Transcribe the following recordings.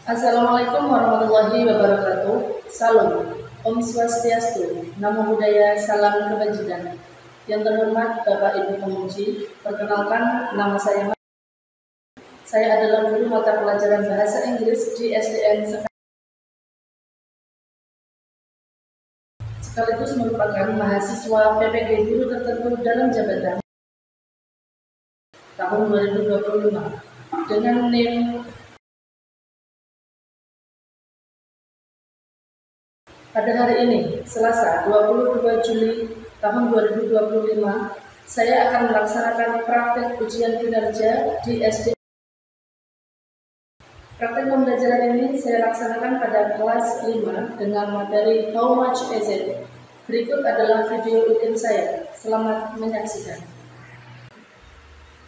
Assalamualaikum warahmatullahi wabarakatuh. Salam, Om Swastiastu, Namo Buddhaya, Salam Kebajikan. Yang terhormat Bapak Ibu Penguji, perkenalkan nama saya. Saya adalah guru mata pelajaran Bahasa Inggris di SDN sekaligus merupakan mahasiswa PPG Guru Tertentu dalam Jabatan tahun 2025 dengan NIM pada hari ini, Selasa 22 Juli tahun 2025, saya akan melaksanakan praktek ujian kinerja di SD. Praktek pembelajaran ini saya laksanakan pada kelas 5 dengan materi How Much Is It? Berikut adalah video ujian saya. Selamat menyaksikan.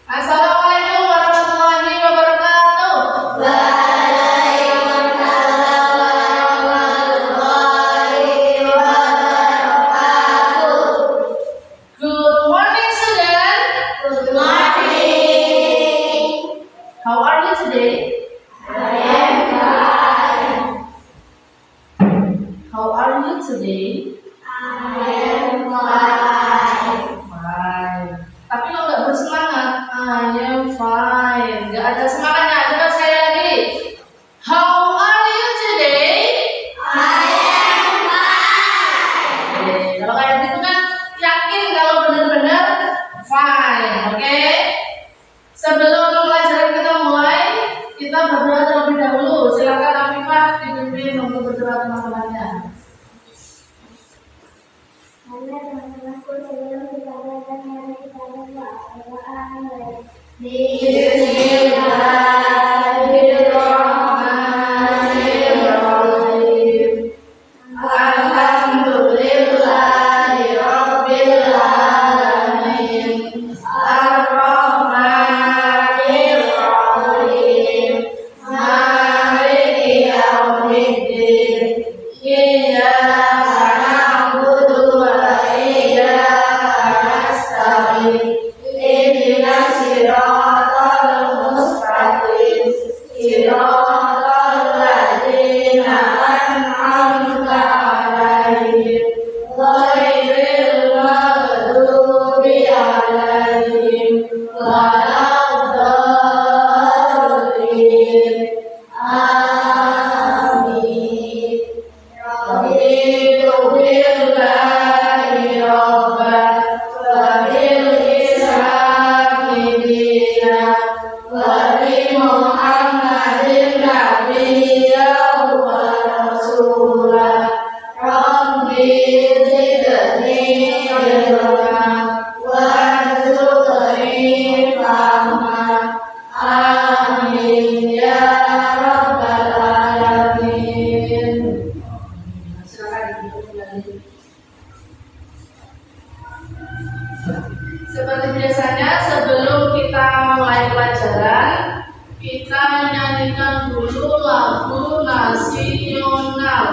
Assalamualaikum warahmatullahi wabarakatuh. How are you today? I am fine. How are you today? I am fine. Fine. Tapi lo nggak bersemangat. I am fine. Nggak ada semangatnya. Coba sekali lagi. How are you today? I am fine. Oke. Kalau kayak gitu kan yakin kalau benar-benar fine. Oke. Sebelum pelajaran kita mulai, kita berdoa terlebih dahulu. Silakan Afifah dipimpin untuk berdoa teman-temannya. Teman-temanku sebelum kita belajar mari kita berdoa. Bismillahirrahmanirrahim. Alhamdulillahirabbil alamin. Ar-Rahmanir-Rahim. Maliki yaumiddin. Iyyaka na'budu wa iyyaka nasta'in. Ihdinas siratal mustaqim. Siratal ladzina an'amta 'alaihim ghairil maghdubi 'alaihim waladdallin. Amin. Raditu billahi rabban wa bil islami dinan wa bi Muhammadin nabiyyan wa rasulan. Rabbi zidni ilman warzuqni fahman. Amin ya rabbal alamin. Silakan duduk kembali. Seperti biasanya, sebelum kita mulai pelajaran, kita menyanyikan dulu lagu nasional.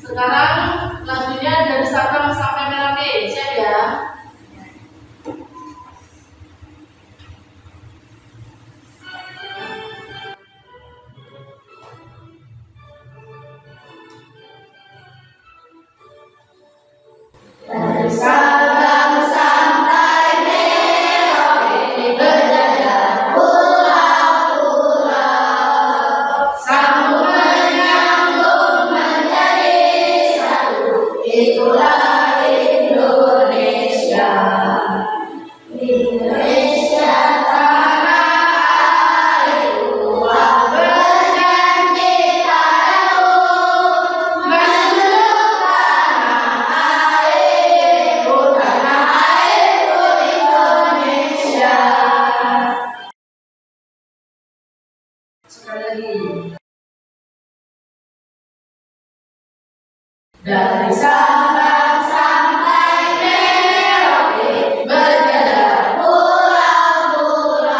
Sekarang lagunya dari Sabang sampai Merauke, siap ya? Dari Sabang sampai Merauke berjajah pulau-pulau, sambung menyambung menjadi satu. Itulah Indonesia. Indonesia tanah airku, aku berjanji padamu menjunjung tanah airku Indonesia. Sekali lagi. Dari Sabang sampai Merauke berjajah pulau-pulau,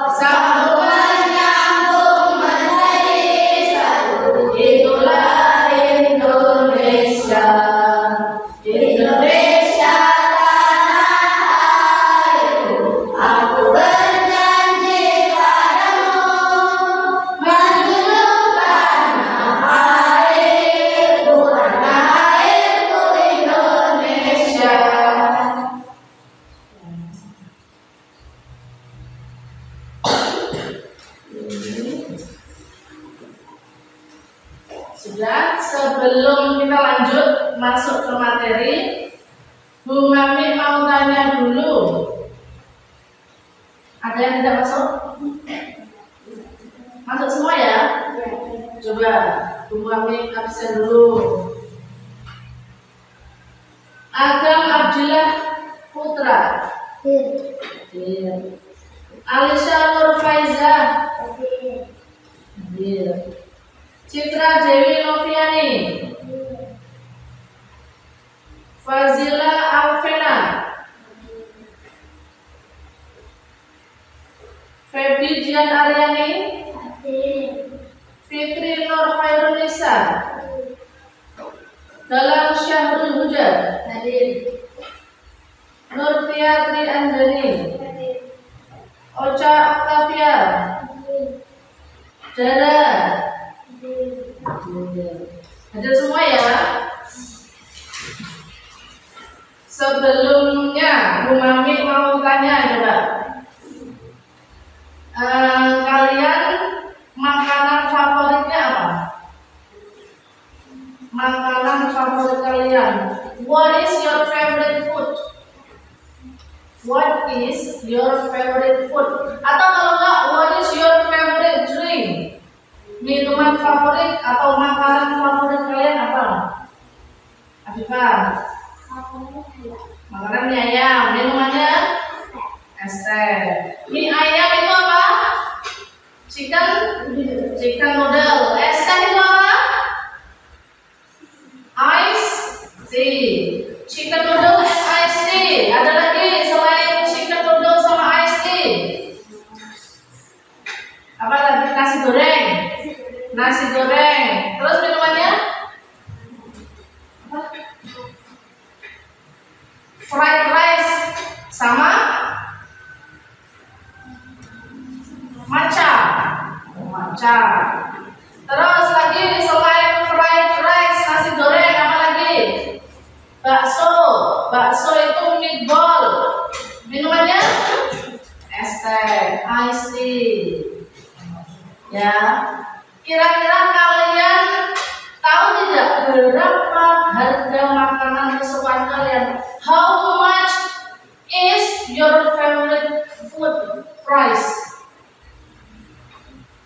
sambung menyambung menjadi satu. Itulah Indonesia. Indonesia tanah airku, aku berjanji padamu sebelum kita lanjut masuk ke materi, Bu Mami mau tanya dulu. Ada yang tidak masuk? Masuk semua ya? Coba Bu Mami absen dulu. Agam Abdillah Putra. Hadir. Alisha Nur Faiza. Hadir. Citra Dewi Noviani. Fazila Alvena. Febi Jian Aryani. Fitri Nur Khairunisa. Dalam Syahrul Huda. Nur Tiatri Anjani. Ocha Octavia. Dara. Hadir semua ya. Sebelumnya Bu Mami mau tanya coba, kalian makanan favoritnya apa? Makanan favorit kalian. What is your favorite food? What is your favorite food? Atau kalau enggak, what is your favorite drink? Minuman favorit atau makanan favorit kalian apa? Afifah. Makanan mie ayam. Minumannya es teh. Mie ayam itu apa? Chicken noodle. Es teh itu apa? Ice tea. Chicken noodle and ice tea. Ada lagi selain chicken noodle sama ice tea? Apa tadi? Nasi goreng. Nasi goreng. Terus minumannya? Apa? Fried rice sama matcha. Matcha. Terus lagi selain fried rice, nasi goreng apa lagi? Bakso. Bakso itu meatball. Minumannya es teh, ice tea. Ya. Kira-kira kalian tahu tidak berapa harga makanan kesukaan kalian? How much is your favorite food price?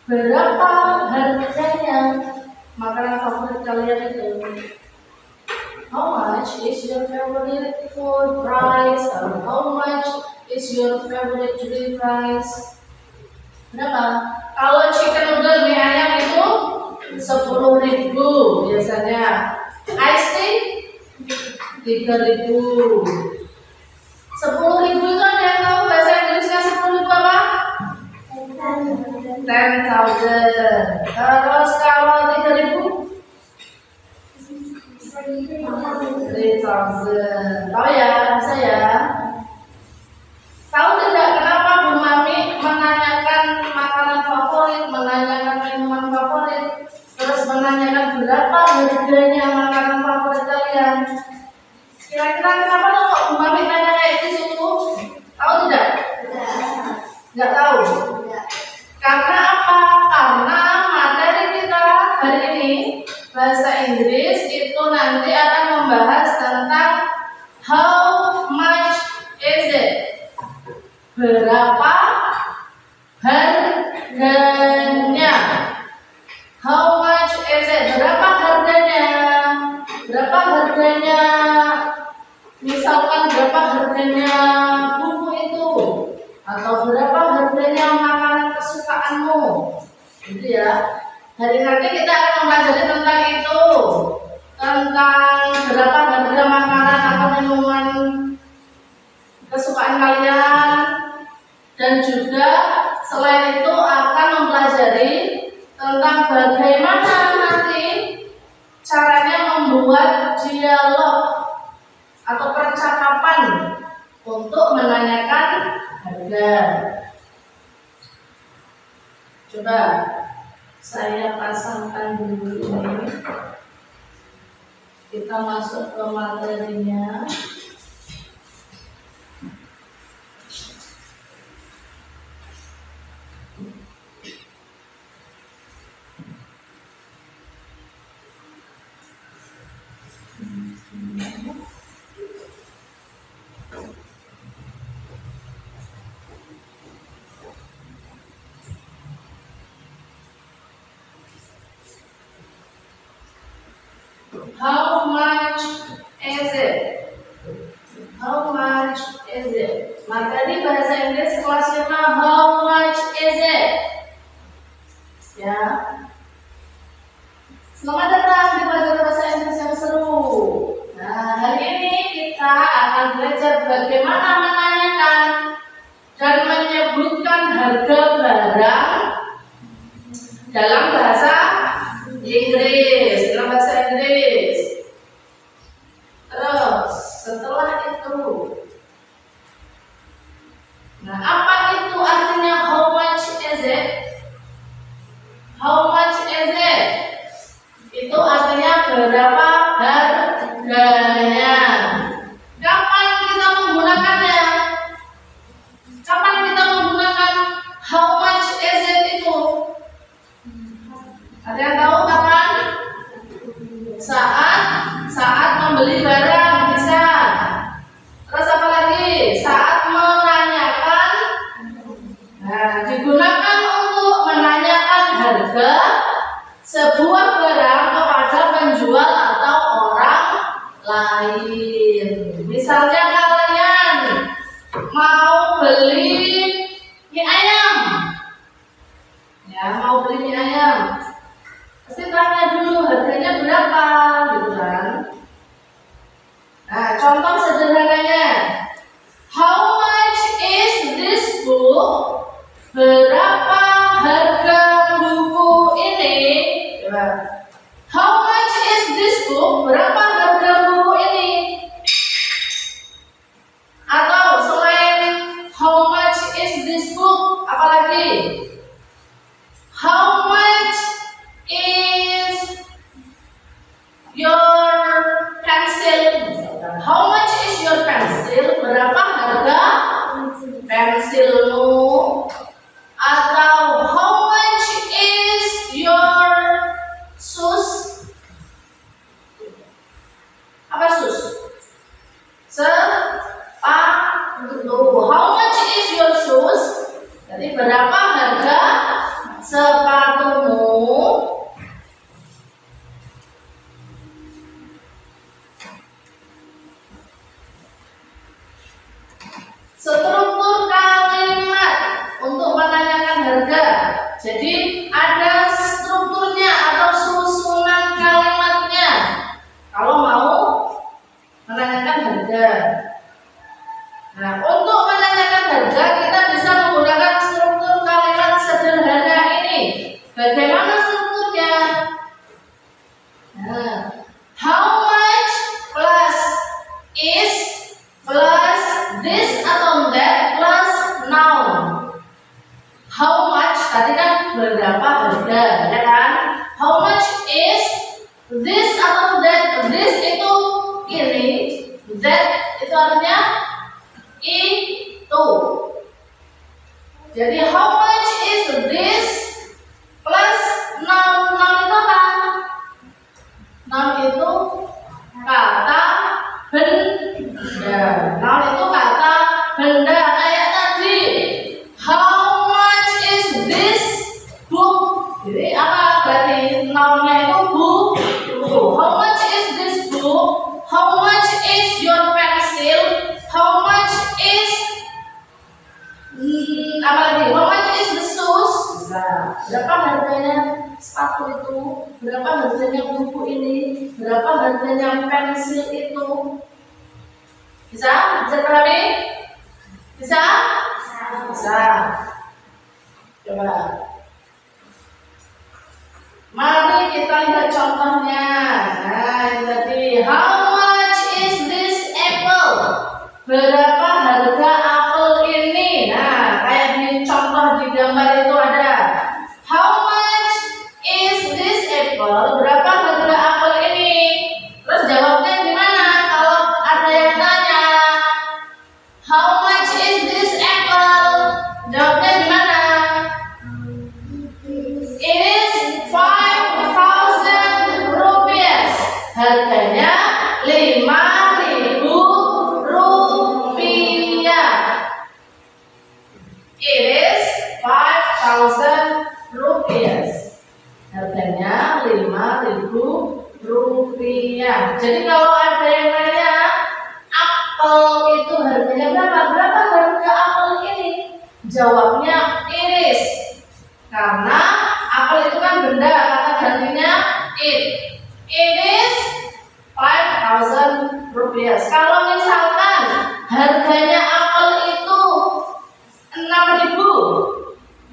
Berapa harganya makanan favorit kalian itu? How much is your favorite food price? Or how much is your favorite drink price? Berapa? Kalau chicken noodle mie ayam itu 10.000 biasanya. Ice tea 3.000. 10.000 itu ada yang tahu bahasa Inggrisnya 10.000 apa? 10.000. Terus kalau 3.000? 3.000. Tahu ya? Bisa ya? Tahu tidak kenapa Bu Mami menanyakan makanan favorit, menanyakan minuman favorit, terus menanyakan berapa harganya makanan favorit kalian? Kira-kira kenapa kok Bu Mami tanya kayak gitu? Tahu tidak? Nggak tahu. Karena apa? Karena materi kita hari ini bahasa Inggris itu nanti akan membahas tentang how much is it? Berapa harganya? How much is it? Berapa harganya? Berapa harganya? Misalkan berapa harganya buku itu? Atau berapa harganya makanan kesukaanmu? Gitu ya. Hari nanti kita akan mempelajari tentang itu. Tentang berapa harga makanan atau minuman kesukaan kalian. Dan juga selain itu akan mempelajari tentang bagaimana nanti caranya membuat dialog atau percakapan untuk menanyakan harga. Coba saya pasangkan dulu ini. Kita masuk ke materinya. How much is it? How much is it? Nah, tadi bahasa Inggris kelas 5, how much is it? Ya. Selamat datang di pelajaran bahasa Inggris yang seru. Nah, hari ini kita akan belajar bagaimana menanyakan dan menyebutkan harga barang dalam bahasa Inggris. Terus, setelah itu, nah apa itu artinya how much is it? How much is it? Itu artinya berapa harganya. Kapan kita menggunakannya? Kapan kita menggunakan how much is it itu? Ada yang tahu kapan? Saat membeli barang bisa. Terus apa lagi? Saat menanyakan. Nah, digunakan untuk menanyakan harga sebuah barang kepada penjual atau orang lain. Misalnya kalian mau beli mie ayam. Ya, mau beli mie ayam. Pasti tanya dulu harganya berapa, gitu kan? Nah, contoh sederhananya, how much is this book? Berapa harga buku ini? How much is this book? Berapa harga buku ini? Atau selain how much is this book, apalagi? How much is your pencil? How much is your pencil? Berapa harga pensilmu? Atau how much is your shoes? Apa shoes? Sepatu. How much is your shoes? Jadi berapa harga sepatumu? Struktur kalimat untuk menanyakan harga. Jadi ada strukturnya atau susunan kalimatnya kalau mau menanyakan harga. Nah, untuk menanyakan harga kita bisa menggunakan struktur kalimat sederhana ini. Bagaimana strukturnya? Nah, how much plus is plus this atau that plus noun. How much tadi kan berapa harga, ya kan? How much is this atau that? This itu ini, that itu artinya itu. Jadi how much is this plus noun. Noun itu apa? Noun itu kata benda. Noun itu kata benda. Kayak tadi, how much is this book? Jadi apa berarti nounnya itu buku. How much is this book? How much is your pencil? How much is apa lagi? How much is the shoes? Nah, berapa harganya sepatu itu? Berapa harganya buku ini? Berapa harganya pensil itu? Bisa? Bisa dipahami? Bisa? Bisa. Coba. Mari kita lihat contohnya. Nah, ini tadi. How much is this apple? Berapa harga apel ini? Nah, kayak di contoh di gambar itu ada. How much is this apple? Berapa harga apel ini? Terus jawabnya gimana? Kalau ada yang tanya, how much is this apple? Jawabnya gimana? It is 5,000 rupiah. Harganya 5.000 rupiah. It is 5,000 rupiah. Harganya 5.000 rupiah. jadi kalau ada yang nanya apel itu harganya berapa? Berapa harga apel ini? Jawabnya iris. Karena apel itu kan benda, kata gantinya it. It is 5.000 rupiah. Kalau misalkan harganya apel itu 6.000,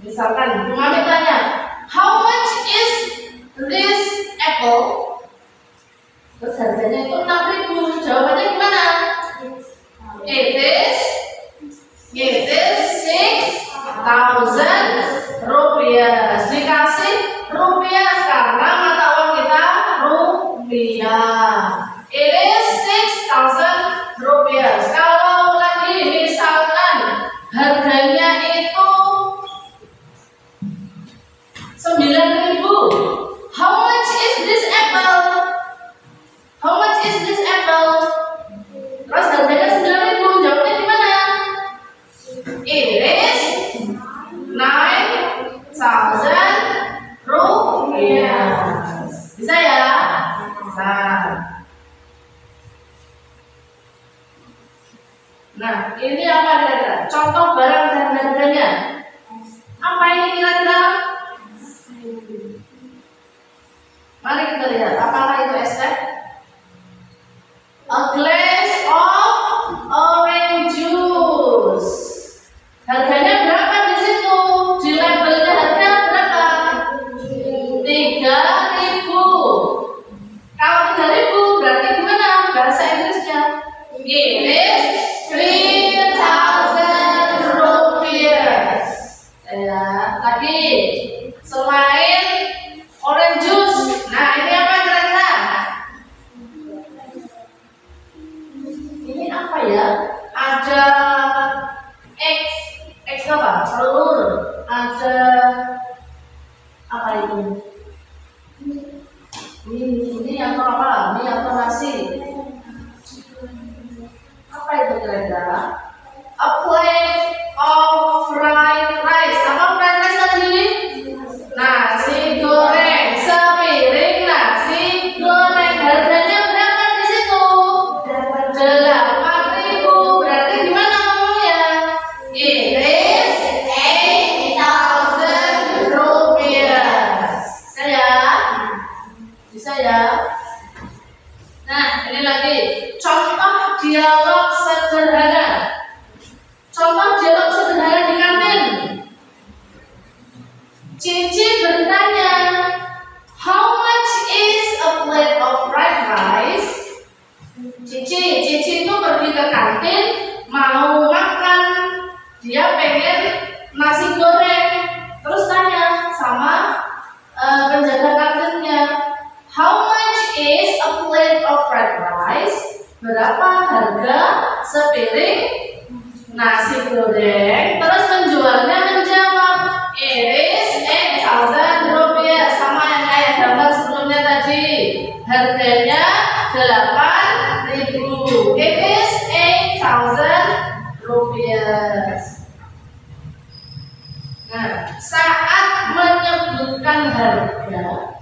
misalkan Mami tanya, how much is this apple? Terus harganya itu 6.000. Jawabannya gimana? It is 6.000 rupiah. Dikasih rupiah karena mata uang kita rupiah. It is 6.000 rupiah. Kalau lagi misalkan harganya itu 9.000, how much is this apple? How much is this apple? Terus harganya 9.000, jawabnya gimana? It is 9.000 rupiah. Bisa ya? Bisa. Nah, ini apa kira-kira? Contoh barang dan harganya. Apa ini kira-kira? Mari kita lihat, apakah itu es teh? A glass of orange juice. Harganya berapa di situ? Di labelnya harga berapa? 3.000. Kalau 3.000 berarti gimana bahasa Inggrisnya? It is 3.000 rupiah. Lagi selain orange juice, nah ini apa kira-kira? Ini apa ya? Ada X apa? Telur. Ada apa itu? Ini atau apa? Mie atau nasi? Apa itu kira-kira? A plate of fried rice. Apa fried rice tadi? Nasi goreng. Sepiring nasi goreng. Harganya berapa di situ? 8.000. Berarti gimana ngomongnya? It is 8.000 rupiah. Bisa ya? Bisa ya? Nah, ini lagi contoh dialog sederhana. Contoh dialog sederhana di kantin. Cici bertanya, how much is a plate of fried rice? Cici itu pergi ke kantin mau makan, dia pengen nasi goreng, terus tanya sama penjaga kantinnya, how much is a plate of fried rice? Berapa harga sepiring nasi goreng? Terus penjualnya menjawab, it is 8.000 rupiah. Sama yang kayak gambar sebelumnya tadi, harganya 8.000. It is 8.000 rupiah. Nah, saat menyebutkan harga,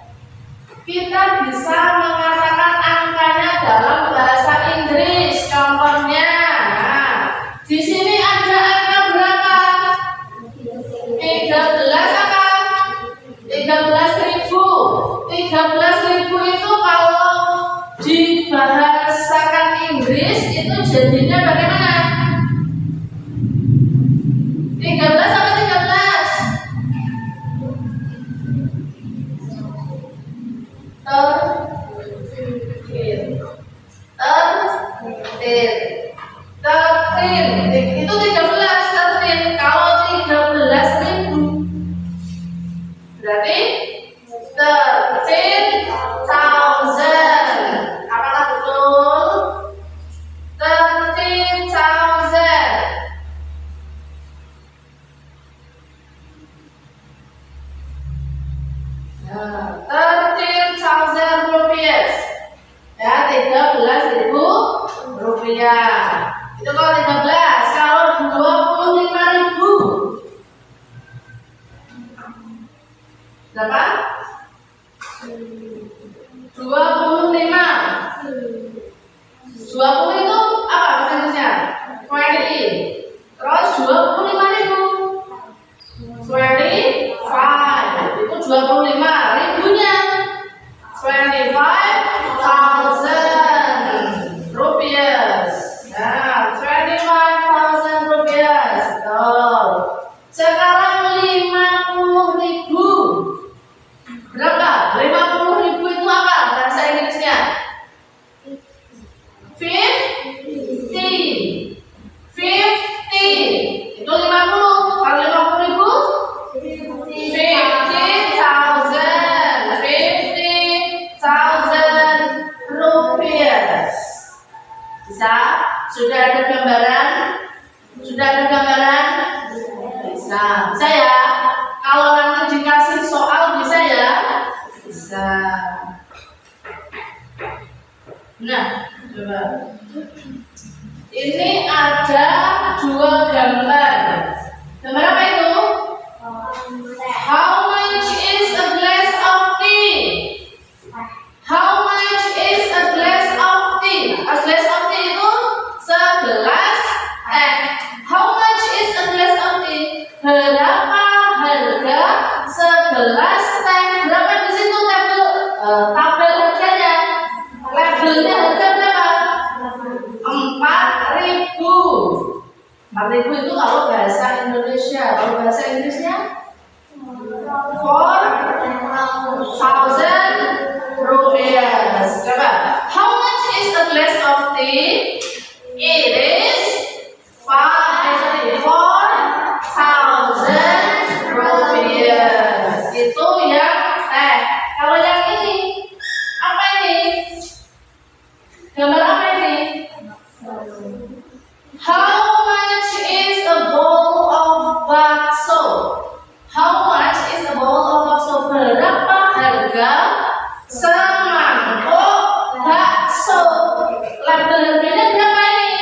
kita bisa mengatakan angkanya dalam bahasa Inggris. Contohnya, nah, di sini ada angka berapa? 13 apa? 13.000. 13.000 itu kalau dibahasakan Inggris itu jadinya bagaimana? 13 apa 13? Itu 13. Kalau 13.000 berarti 13.000. Apakah betul? 13.000. Nah, 13.000 rupiah. Ya, 13.000 rupiah. Itu kalau 13. Kalau 25.000 berapa? 25. 20 itu apa bahasa Inggrisnya? 20. Terus 25.000. 25 itu 25 ribunya. 25,000 rupiah. Nah, 25,000 rupiah. Betul. Sekarang 50.000. Berapa? 50.000 itu apa bahasa Inggrisnya? 50. 50 itu 50. Kalau 50.000 50,000 rupiah. Bisa? Sudah ada gambaran? Sudah ada gambaran? Bisa. Bisa ya? Kalau nanti dikasih soal bisa ya? Bisa. Nah, coba. Ini ada 2 gambar. Gambar apa itu? How much is a glass of tea? How much is a glass of tea? A glass of tea itu segelas teh. How much is a glass of tea? Berapa harga segelas teh? Berapa di situ tabel harganya? Labelnya harga berapa? 4.000. 4.000 itu kalau bahasa Indonesia. Kalau bahasa Inggrisnya 4,000 rupiah. Coba. How much is a glass of tea? It is 4,000 rupiah. Itu yang teh. Kalau yang ini apa ini? Gambar apa ini? How much is a bowl of bakso? How much is a bowl of bakso? Berapa harga semangkuk bakso? Label harganya berapa ini?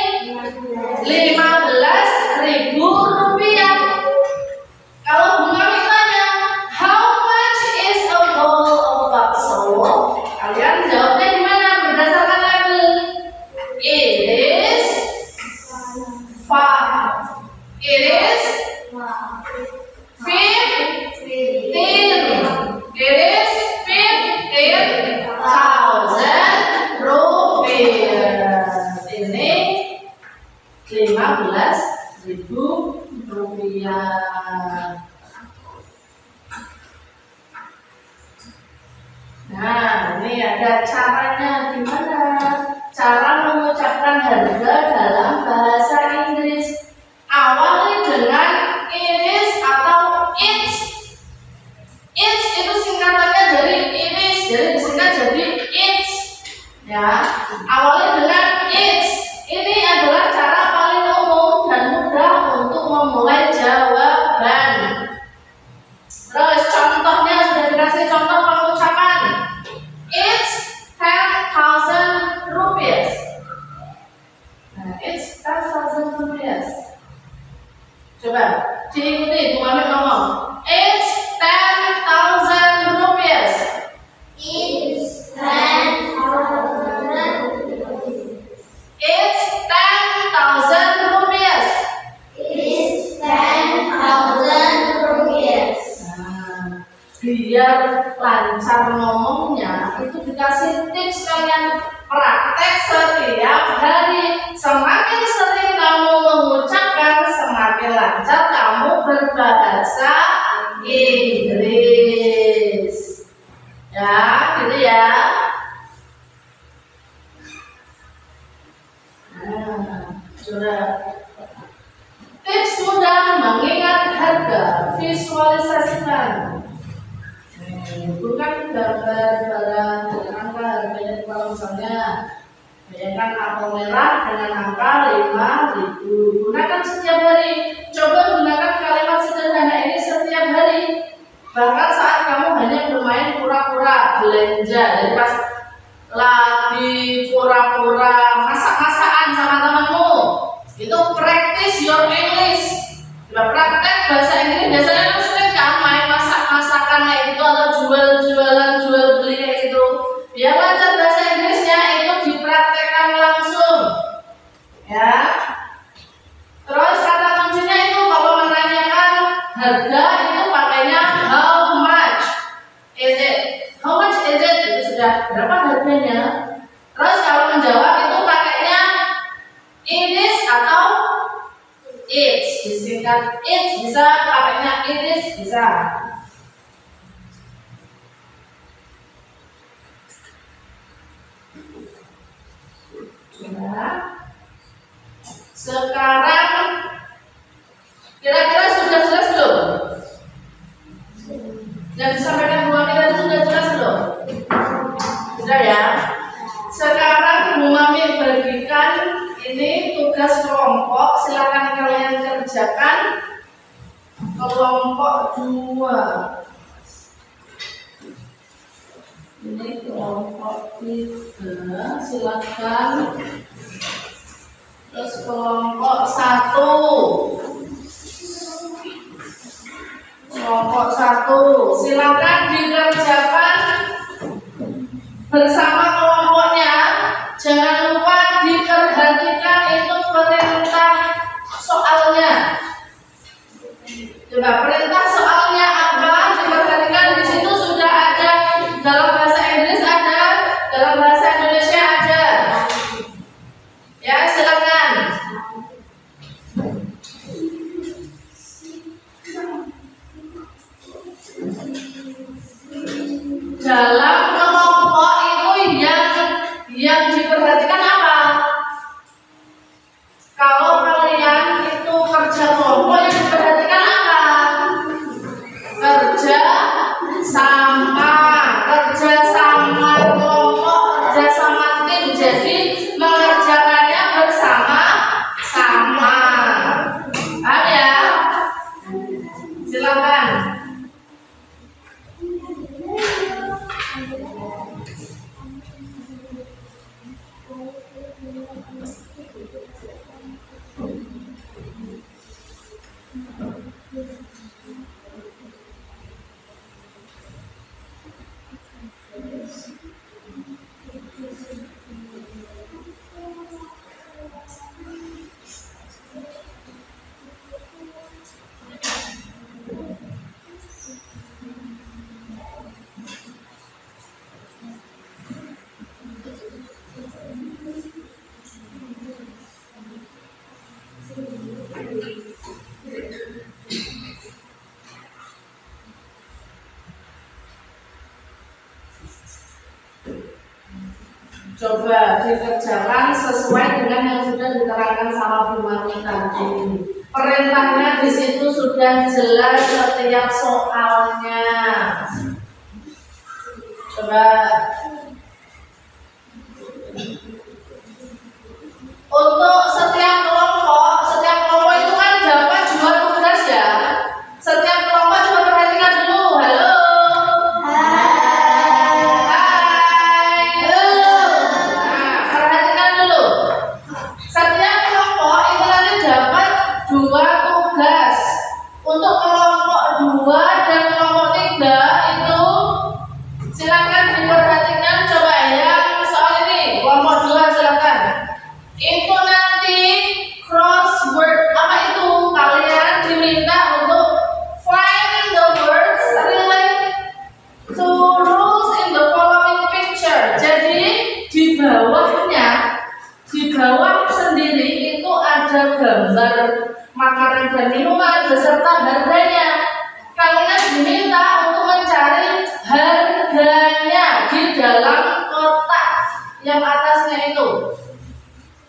15.000 rupiah. Kalau Bunga tanya, how much is a bowl of bakso? Kalian jawabnya gimana? Berdasarkan label. It is 15,000 rupiah. Ini 15.000 rupiah. Nah, ini ada caranya gimana? Cara mengucapkan harga dalam bahasa Inggris. Awali dengan iris atau its. Its itu singkatannya dari iris, jadi disingkat jadi its. Ya, awali dengan its. Ini adalah cara paling umum dan mudah untuk memulai jawaban. Terus contohnya sudah dikasih contoh pengucapan. It's 10,000 rupiah. Nah, it's 10,000 rupiah. Coba diikuti, Bu Mami ngomong. It's 10,000 rupiah. It's 10,000. It's 10,000 rupiah. It's 10,000 rupiah. Nah, biar lancar ngomongnya itu dikasih tips kalian praktek setiap hari. Semakin sering kamu mengucapkan, semakin lancar kamu berbahasa Inggris. Ya, gitu ya. Nah, sudah. Tips mudah mengingat harga, visualisasikan. Bukan gambar barang dengan angka harganya. Kalau misalnya bayangkan apel merah dengan angka 5.000. Gunakan setiap hari. Coba gunakan kalimat sederhana ini setiap hari. Bahkan saat kamu hanya bermain pura-pura belanja. Jadi pas lagi pura-pura masak-masakan sama temanmu, itu practice your English. Coba praktek bahasa Inggris. Biasanya kan sering kan main masak-masakan kayak gitu atau jual-jualan, jual beli kayak gitu. Biar lancar bahasa Inggrisnya itu di sudah berapa harganya. Terus kalau menjawab itu pakainya it is atau it's, disingkat it's bisa, pakainya it is bisa. Sekarang kira-kira sudah jelas belum? Yang disampaikan Bu Mami tadi sudah jelas belum? Sudah ya. Sekarang Bu Mami bagikan ini tugas kelompok, silakan kalian kerjakan kelompok 2. Ini kelompok 3, silakan. Terus kelompok 1. Kelompok 1, silakan dikerjakan bersama kelompoknya. Jangan lupa diperhatikan itu perintah soalnya. Coba perintah soalnya apa? Diperhatikan, di situ sudah ada dalam bahasa Inggris, ada dalam bahasa Indonesia ada. Ya, silakan. Dalam kelompok itu yang diperhatikan apa? Kalau kalian itu kerja kelompok, yang diperhatikan apa? Kerja sama kelompok, kerja sama tim. Jadi mengerjakannya bersama-sama. Paham ya? Silakan. Coba dikerjakan sesuai dengan yang sudah diterangkan sama Bu Mami tadi. Perintahnya di situ sudah jelas setiap soalnya. Coba untuk setiap kelompok itu kan dapat 2 tugas ya. Setiap kelompok coba perhatikan dulu. Halo. Untuk kelompok 2 dan kelompok 3 itu silakan diperhatikan. Coba yang soal ini kelompok 2 silakan. Itu nanti crossword apa itu? Kalian diminta untuk find the words relate to rules in the following picture. Jadi di bawah sendiri itu ada gambar makanan dan minuman beserta harganya. Kalian diminta untuk mencari harganya di dalam kotak yang atasnya itu.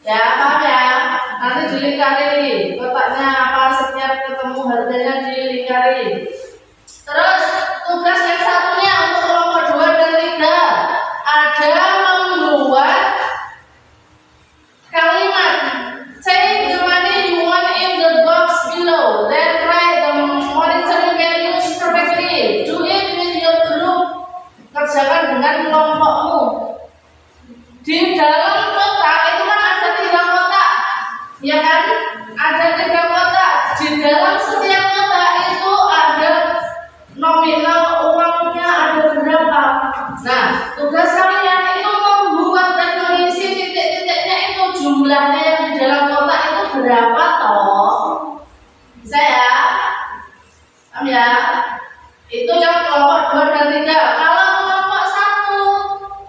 Ya, paham ya? Nanti dilingkari kotaknya apa, setiap ketemu harganya dilingkari. Terus tugas yang satunya untuk kelompok 2 dan 3 ada membuat kalimat. Say the money you want in the box below. Then write the monetary values perfectly. Do it with your group. Kerjakan dengan kelompokmu. Di dalam kotak itu kan ada 3 kotak, ya kan? Ada 3 kotak. Di dalam setiap kotak itu ada nominal uangnya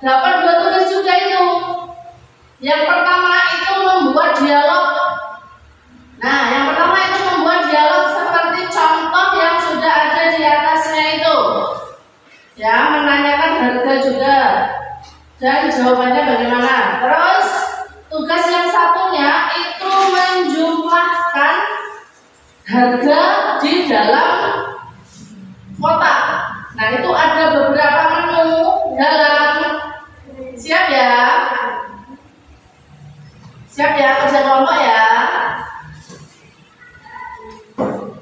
dapat 2 tugas juga itu. Yang pertama itu membuat dialog. Nah, yang pertama itu membuat dialog seperti contoh yang sudah ada di atasnya itu. Ya, menanyakan harga juga dan jawabannya bagaimana. Terus tugas yang satunya itu menjumlahkan harga di dalam kotak. Nah, itu ada beberapa menu dalam. Siap ya? Siap ya kerja kelompok ya?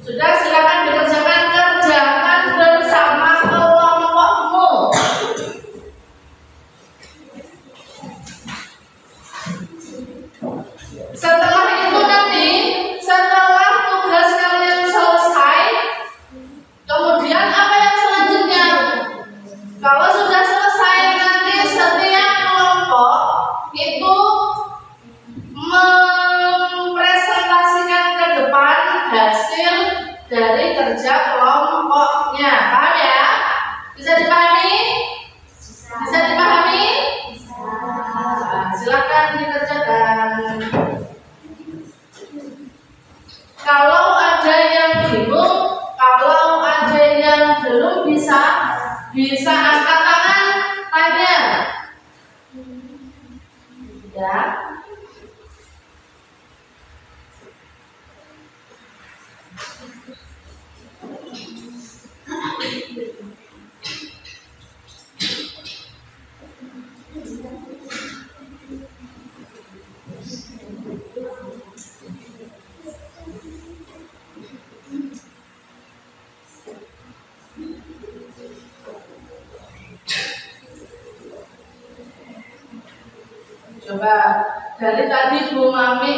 Sudah, silakan dikerjakan, kerjakan bersama kelompokmu. Setelah itu nanti, setelah tugas kalian selesai, kemudian apa yang selanjutnya? Kalau sudah selesai nanti setiap kelompok itu mempresentasikan ke depan hasil dari kerja kelompoknya. Paham ya? Bisa dipahami? Bisa dipahami? Nah, silakan dikerjakan. Kalau ada yang bingung, kalau ada yang belum bisa angkat tangan, tanya. Ya. Coba dari tadi Bu Mami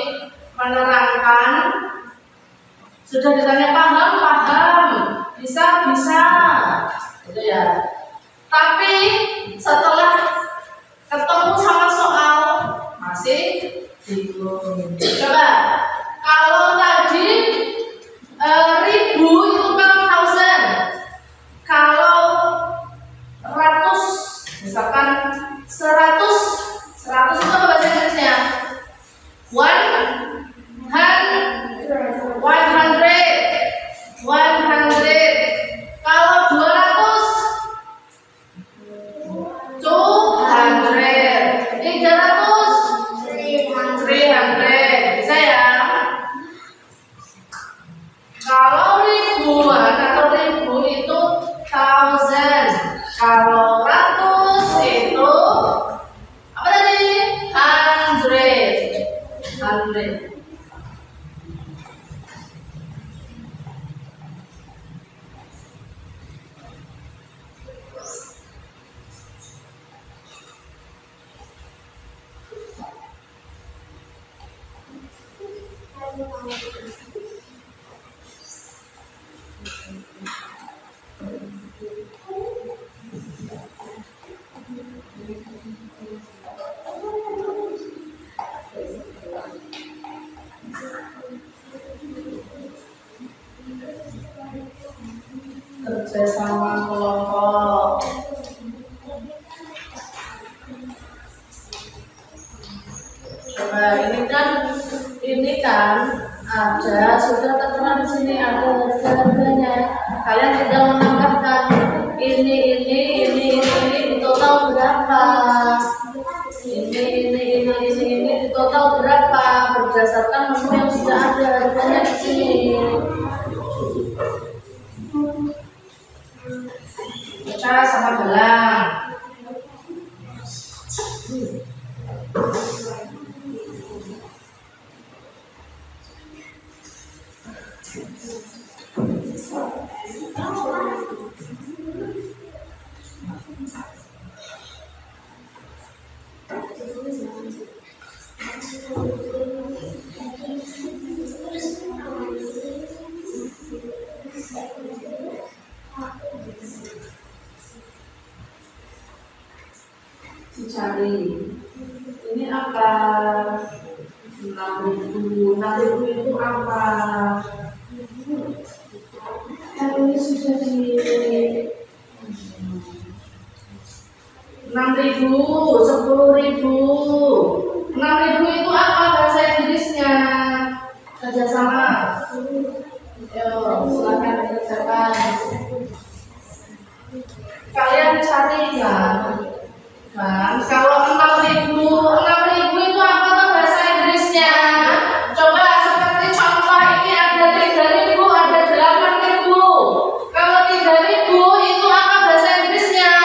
menerangkan, sudah ditanya paham, bisa, gitu ya. Tapi setelah ketemu sama soal masih bingung. Coba kalau tadi 1000 itu kan 1000, kalau ratus misalkan 100 itu apa bahasa Inggrisnya? 100. Kalau 200, 200. 300, 300. Bisa ya? Kalau ribuan atau ribu itu 1000. Kalau ratus itu apa tadi? 100. Kerjasama kelompok. Coba ini kan ada sudah tertera di sini, ada harga-harganya. Kalian tinggal menambahkan ini di total berapa? Ini di total berapa berdasarkan menu yang sudah ada harganya di sini. Baca sama gelang. Dicari ini apa? 6.000 itu apa? Kan ini sudah di 6.000, 10.000. 6.000 itu apa bahasa Inggrisnya? Kerjasama. Ayo, silakan dikerjakan. Kalian cari kan? Nah, kalau 6.000 itu apa tuh bahasa Inggrisnya? Coba seperti contoh ini ada 3.000, ada 8.000. Kalau 3.000 itu apa bahasa Inggrisnya?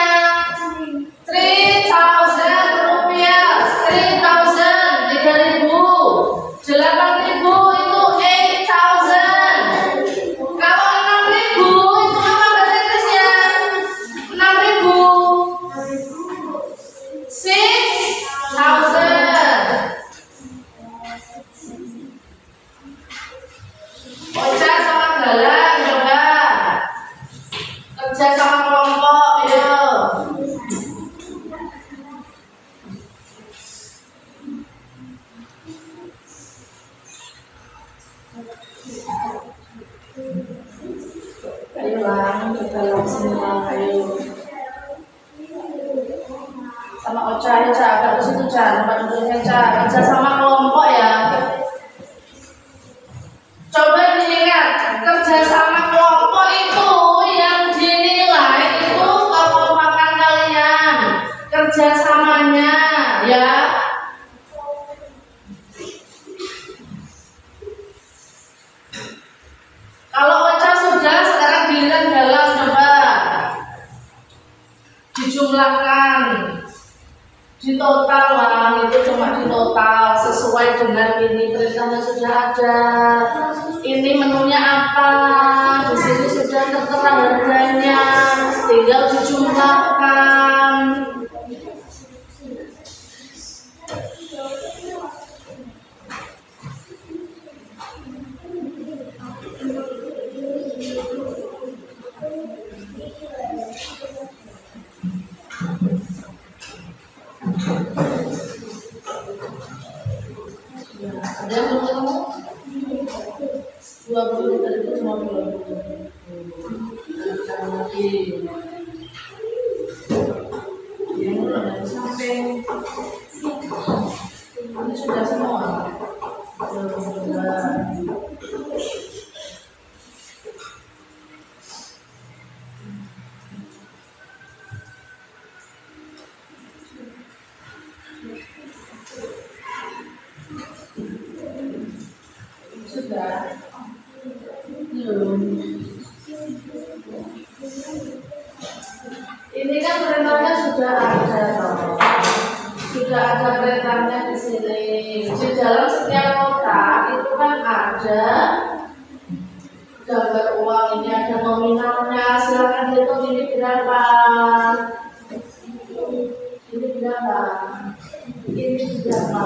3.000 rupiah. 3.000, 3.000. 8.000 itu 8.000. Kalau 6.000 itu apa bahasa Inggrisnya? 6.000. 6.000. Ocha sama Galang coba kerja sama kelompok, ayo. Ayo Lang, kita langsung Lang, ayo. Sama Ocha ayo Ca, habis itu Ca, tempat duduknya Ca, kerja sama kelompok ya. Coba diingat, kerja sama kelompok itu yang dinilai itu kekompakan kalian, kerjasamanya ya. Kalau Ocha sudah, sekarang giliran Galang coba dijumlahkan, di total lah, itu cuma di total sesuai dengan ini perintahnya sudah ada. Ini menunya apa? Di sini sudah tertera harganya, tinggal dijumlahkan. Ada yang belum ketemu? 20 tadi itu cuma 20. Cara lagi. Yang belum ada samping. Ini sudah semua. Sudah belum. Ini kan perintahnya sudah ada, sudah ada perintahnya di sini. Di dalam setiap kotak itu kan ada gambar uang, ini ada nominalnya. Silakan hitung ini berapa. Ini berapa. Ini berapa.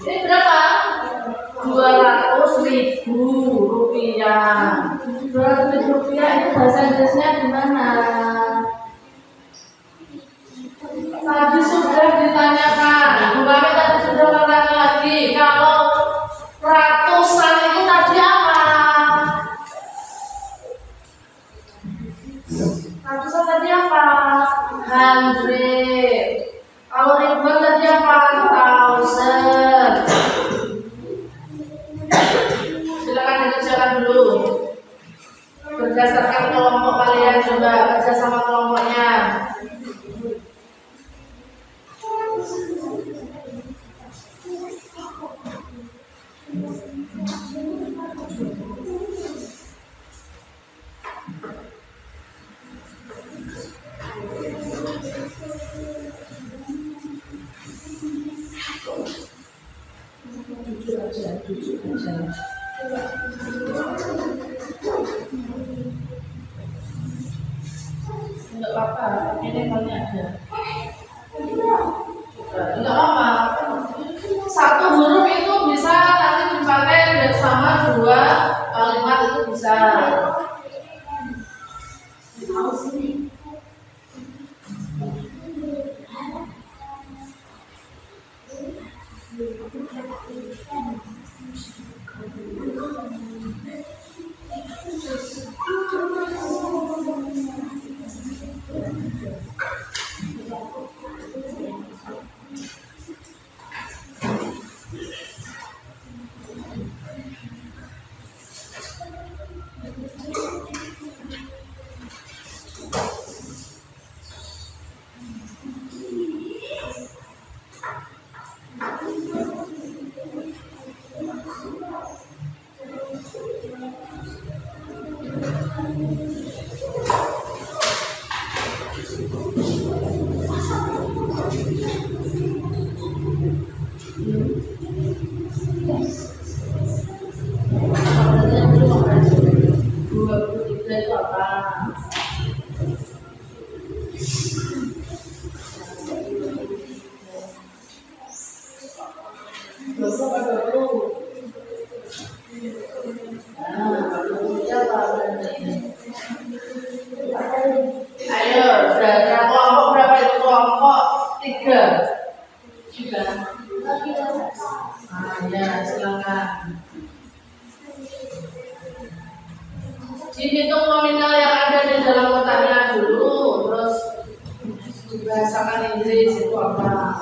Ini berapa? 200.000 rupiah. 200.000 rupiah itu bahasa Inggrisnya gimana? Tadi sudah ditanyakan, Bu Mami tadi sudah bertanya lagi. Kalau ratusan itu tadi apa? Ratusan tadi apa? 100. Kalau ribuan tadi apa? 1000. Silakan dikerjakan dulu. Berdasarkan kelompok kalian coba kerja sama kelompoknya. Jujur aja. Enggak apa-apa, ini hanya ada. Enggak apa. Satu huruf itu bisa nanti dipakai bersama 2 kalimat itu bisa. Itu apa? Ayo, berapa kelompok berapa itu kelompok? 3. Sudah. Ya, silakan. Dihitung nominal yang ada di dalam kotaknya dulu, terus dibahasakan Inggris itu apa?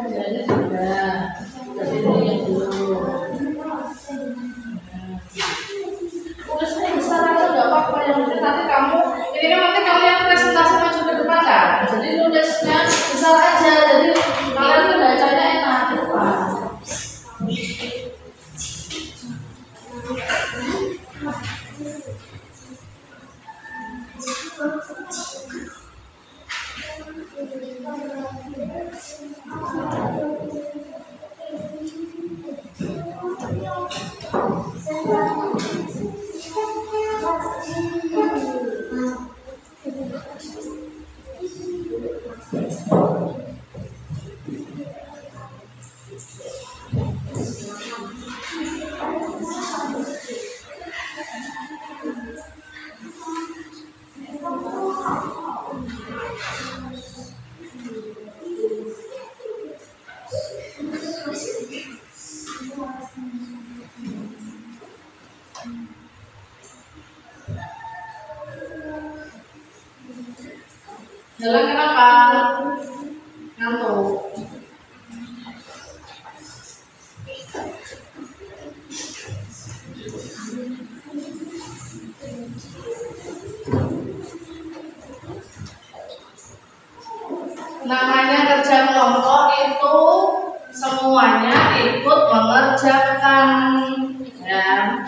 Jadi sudah, jadi ini yang dulu. Tulisnya besar aja nggak apa-apa, yang penting nanti kamu, ini kan nanti kamu yang presentasi maju ke depan kan, jadi nulisnya besar aja, jadi kalian tuh bacanya enak di depan. Jalan kenapa? Ngantuk. Namanya kerja kelompok itu semuanya ikut mengerjakan, ya.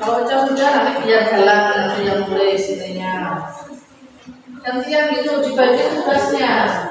Kalau udah nanti biar jalan nanti yang mulai sininya. Gantian gitu dibagi tugasnya.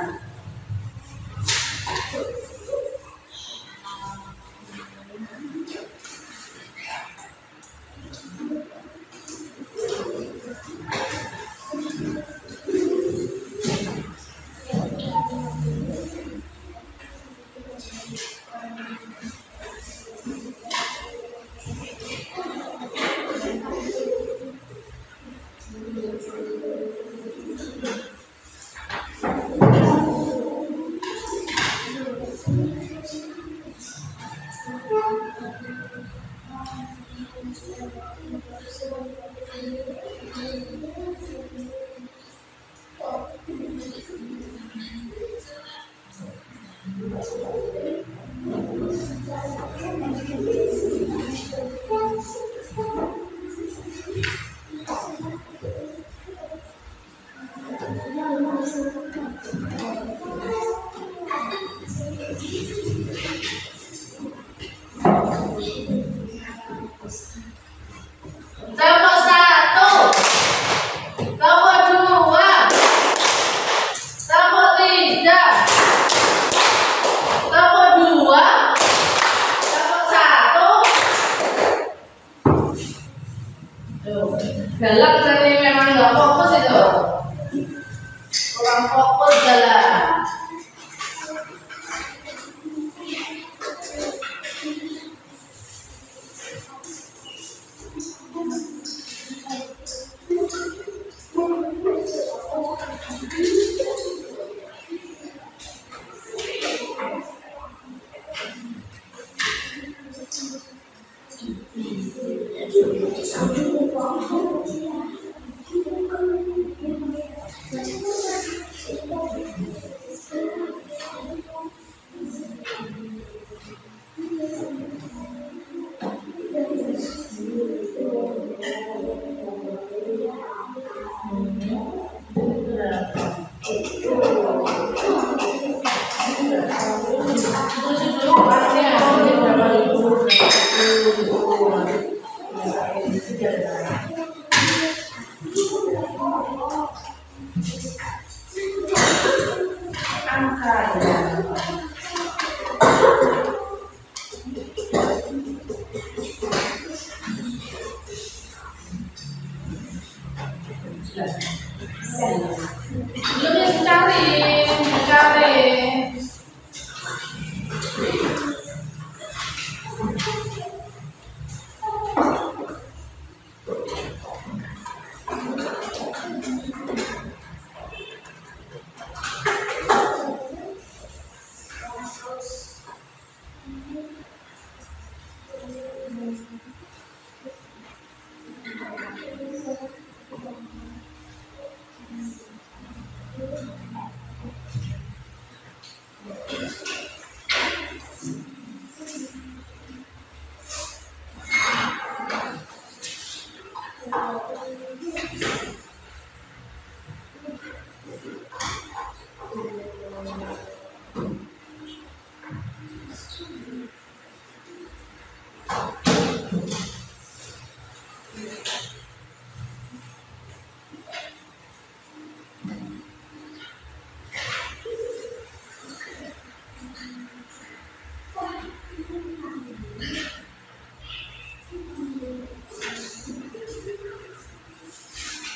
Kelompok 1, kelompok 2, kelompok 3, kelompok 2, kelompok 1. Galak jadi memang nggak fokus itu, kurang fokus jalan. angka ya. Belum dicari.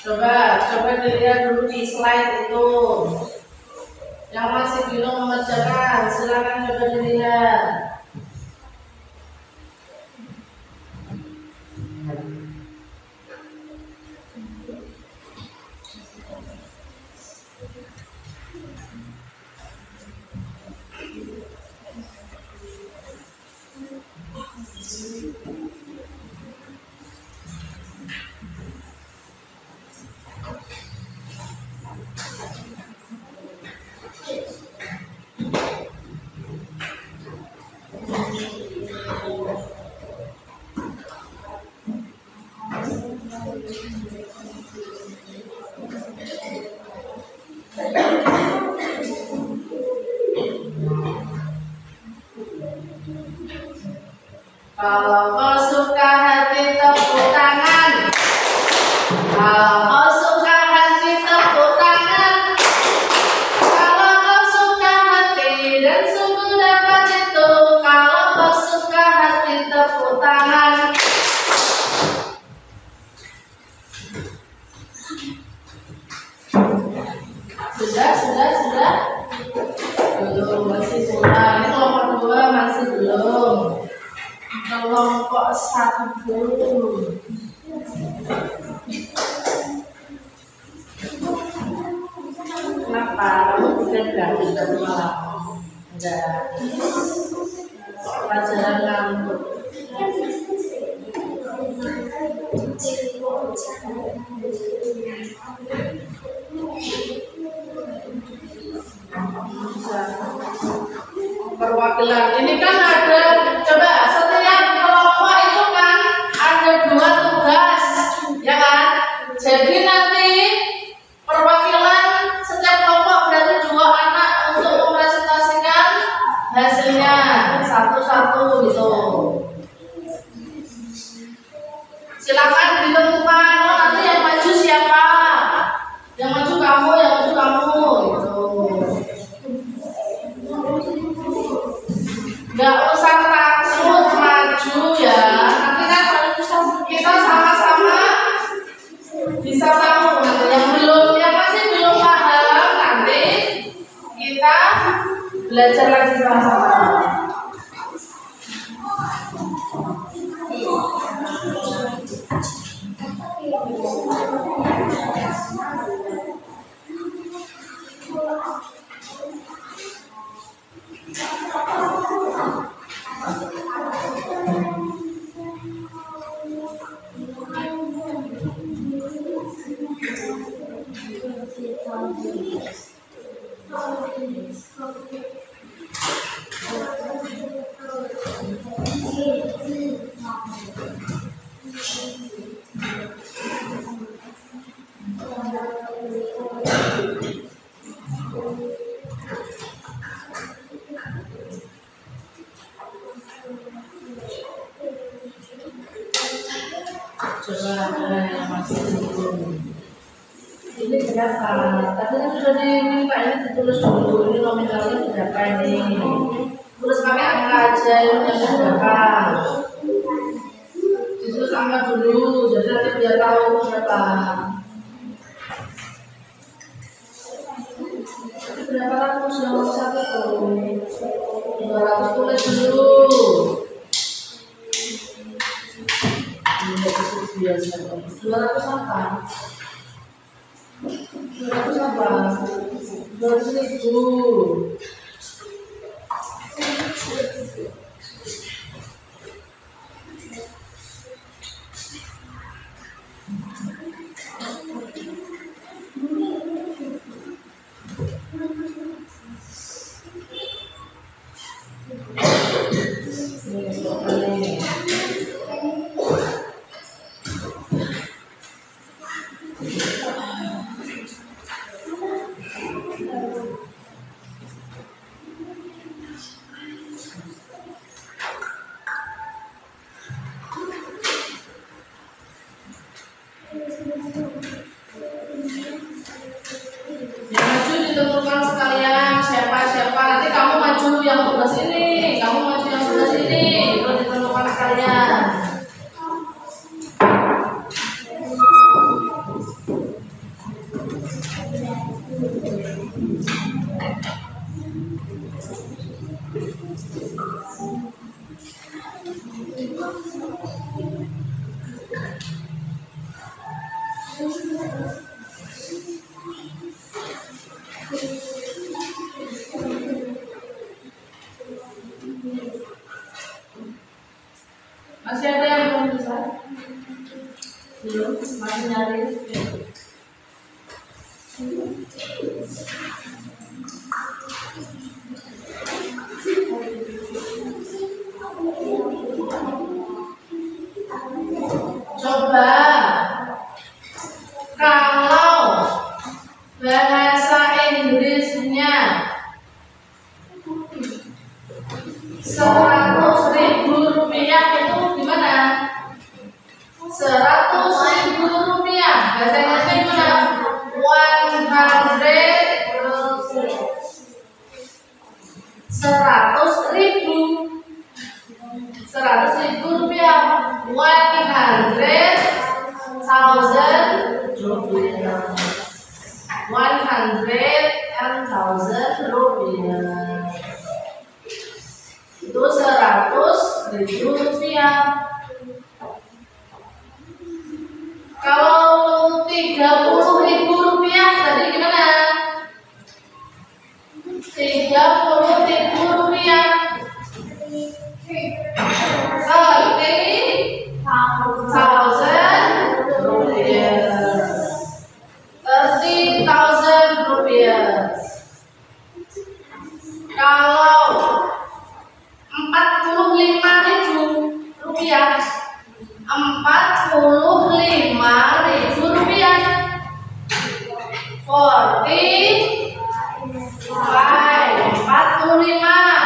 Coba dilihat dulu di slide itu. Yang masih belum mengerjakan, silakan coba dilihat. Kalau kau suka hati tepuk tangan. Kalau kau suka hati tepuk tangan. Kalau kau suka hati dan sungguh dapat itu. Kalau kau suka hati tepuk tangan. Sudah. Belum, masih kurang. Ini kelompok 2 masih belum. Kelompok 1 belum. Kenapa? Kamu bukan berarti tadi malam. Enggak. Pelajaran ngantuk. Perwakilan ini kan ada, coba setiap kelompok itu kan ada 2 tugas, ya kan? Jadi nanti perwakilan setiap kelompok berarti 2 anak untuk mempresentasikan hasilnya satu-satu gitu. Silakan ditentukan, oh, nanti yang maju siapa? Yang maju kamu, gitu. Nggak usah takut maju ya. Nanti kan kita sama-sama bisa tahu. Yang masih belum paham, nanti kita belajar lagi sama-sama. Coba yang masih belum. Ini kenapa? Tadi sudah diminta ini ditulis dulu, ini nominalnya berapa ini? Tulis pakai angka aja, ini yang berapa? Ditulis angka dulu, jadi nanti biar tahu berapa. Berapa ratus nomor satu tuh? 200 tulis dulu. Ini biasa. 200 apa? 200 apa? 200.000. Tentukan sekalian siapa nanti kamu maju yang sebelah sini, kamu maju yang sebelah sini, itu ditentukan sekalian. Masih ada yang belum bisa? Belum, masih nyari. Coba kalau bahasa Inggrisnya 100.000 rupiah itu gimana? 100.000 rupiah. Bahasa Inggrisnya gimana? 100.000 rupiah. 100,000 rupiah. 100,000 rupiah. Itu 100.000 rupiah. Kalau 30.000 rupiah tadi gimana? 30.000 rupiah. 30,000 rupiah. 30,000 rupiah. Kalau 45.000 rupiah, 45.000 rupiah.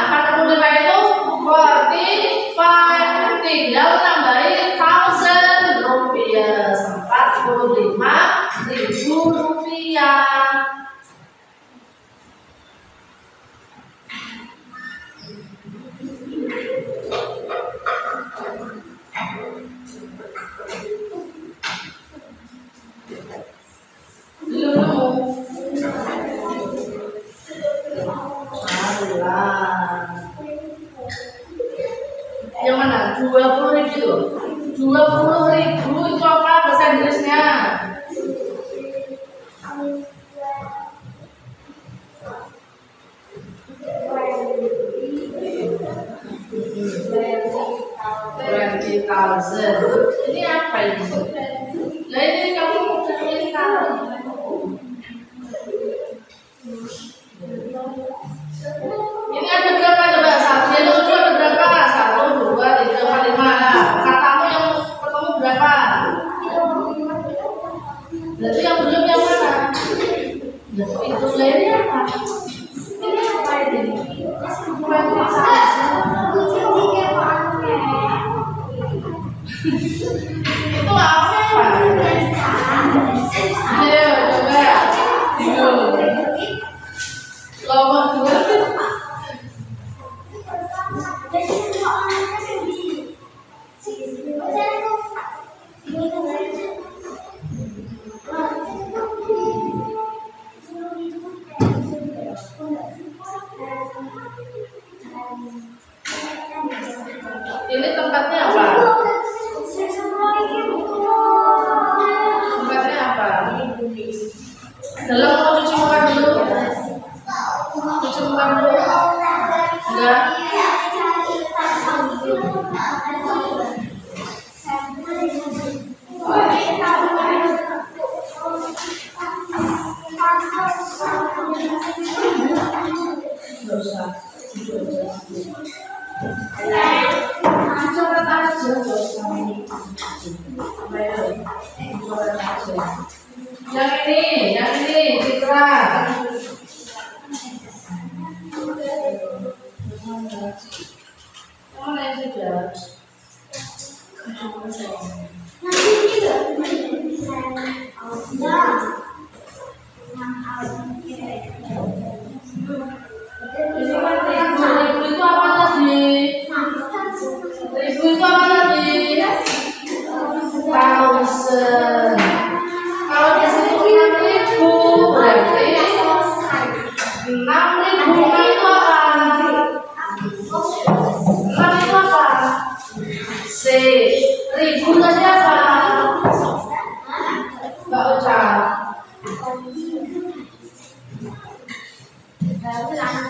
45 itu 45, tinggal tambahin 1,000 rupiah. 45.000 rupiah. Yang mana? 20.000. 20.000 itu apa bahasa Inggrisnya? Ini apa ini? Nah ini kamu udah pilih kalau ini ada berapa coba? Satu yang lucu ada berapa? 1, 2, 3, 4, 5. Katamu yang ketemu berapa? Berarti yang belum yang mana? Itu lainnya apa? Ini apa ini? Itu apa? Ayo coba. Kelompok 2. Ini tempatnya apa? Tempatnya apa? Dalam mau cuci muka dulu? Cuci muka dulu? Enggak? Enggak usah. Coret aja, enggak usah. Coret aja. Yang ini, Citra. Mana yang sudah? Ribu itu apa tadi? Ribu itu apa tadi? Thousand. Kalau di sini 6.000 berarti 6.000 itu apa? 6 itu apa? C. Ribu tadi apa? Mbak Ocha.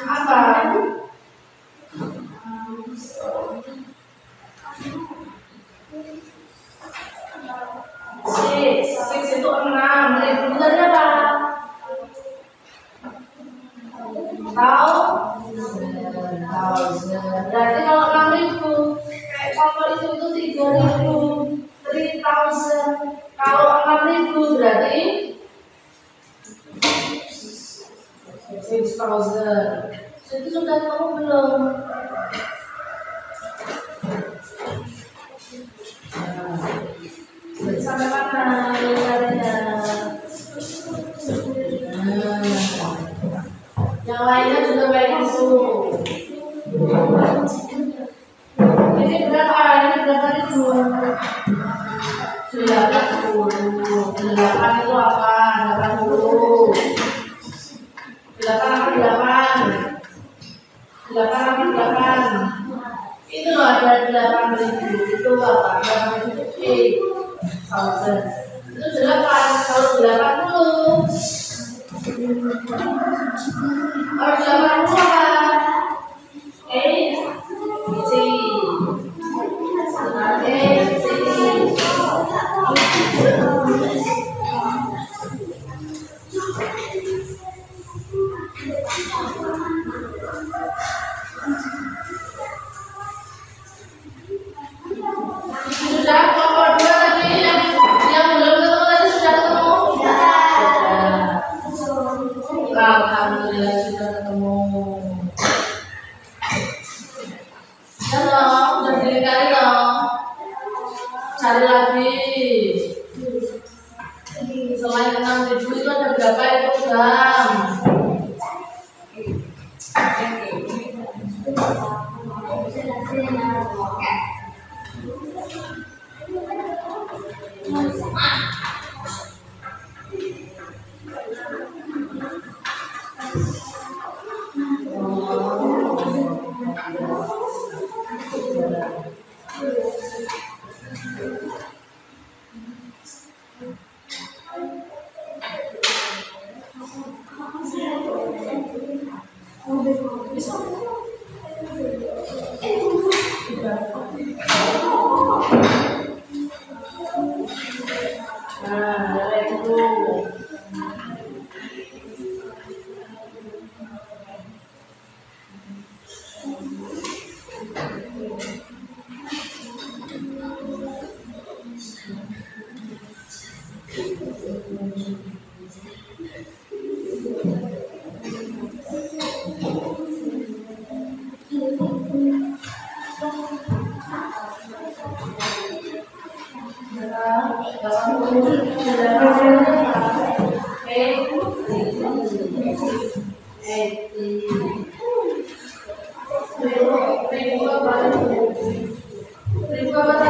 Apa? Six itu 6. Ribu tadi apa? Thousand. Berarti kalau 6.000 kayak contoh itu 3.000, 3,000. Kalau 6.000 berarti 6,000. Itu sudah tahu belum? Sampai mana lingkarannya? Yang lainnya juga kayak gitu. Ini berapa? Ini berapa ribu? 80. 8 itu apa? 80. 8 apa 8? 8 apa 8? Itu loh ada 8.000. Itu apa? 8.000. 1,000. Itu 8. Kalau 80 harus 80 apa? 80. Sudah kelompok 2 tadi yang belum ketemu tadi sudah ketemu? Sudah. Alhamdulillah sudah ketemu. Sudah dong, udah dikali dong. Cari lagi. Selain 6.000 itu ada berapa itu gram? Ribu apa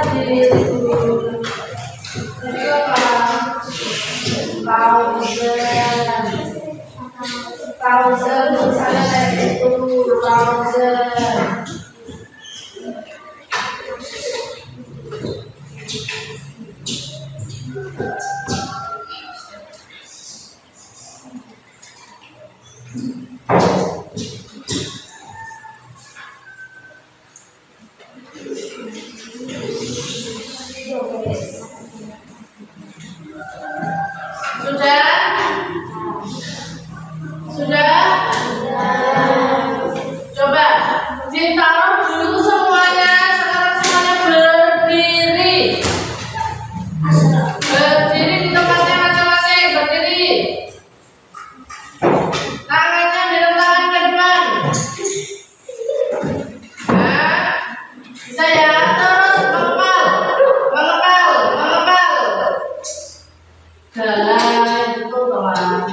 tadi? Ribu apa? Thousand misalnya kayak itu, thousand. Sudah? Coba ditaruh dulu semuanya. Sekarang semuanya berdiri. Berdiri di tempatnya masing-masing. Berdiri. Tangannya diletakkan ke depan. Nah, bisa ya. Terus mengepal. Jalan itu teman.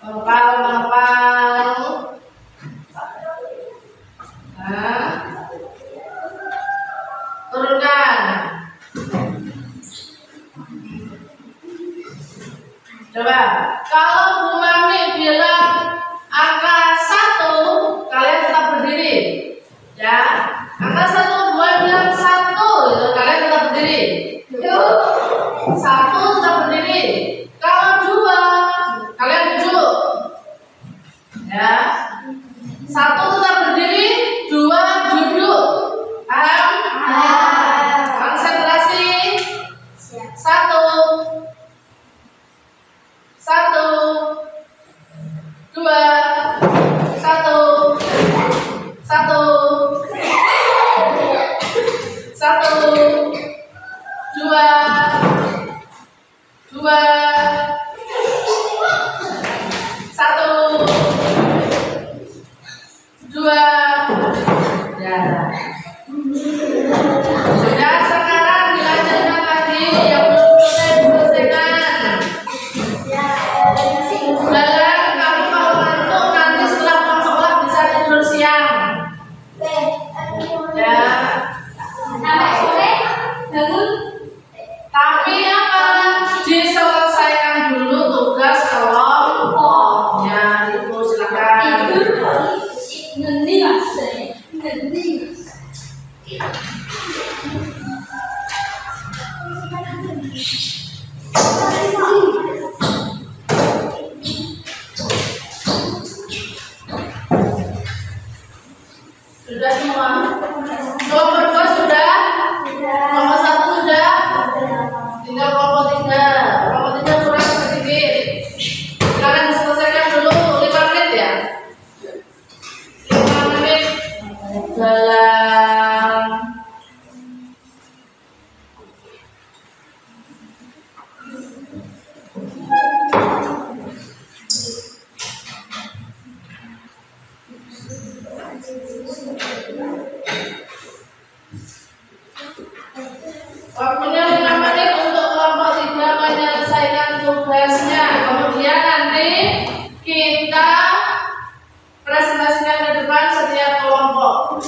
Mengepal. Nah, turunkan. Coba, kalau Bu Mami bilang angka 1, kalian tetap berdiri, ya. Angka 1, Bu Mami bilang 1, itu kalian tetap berdiri. 1 tetap berdiri. Kalau 2, kalian duduk, ya. 1 tetap berdiri, 2 duduk. Paham? Konsentrasi. 1, 2, 1, 2, 2, ya. Sudah, sekarang dilanjutkan lagi yang belum selesai. Dalam kamu mau ngantuk nanti setelah pulang sekolah bisa tidur siang, ya. Tapi apa? Diselesaikan dulu tugas kelompoknya. Itu silakan. Sudah semua? Nomor 2 sudah? Nomor 1 sudah? Tinggal kelompok 3. Kelompok 3 kurang sedikit. Silakan diselesaikan dulu 5 menit ya. 5 menit dalam waktunya 5 menit untuk kelompok 3 menyelesaikan tugasnya. Kemudian nanti kita presentasikan ke depan setiap kelompok.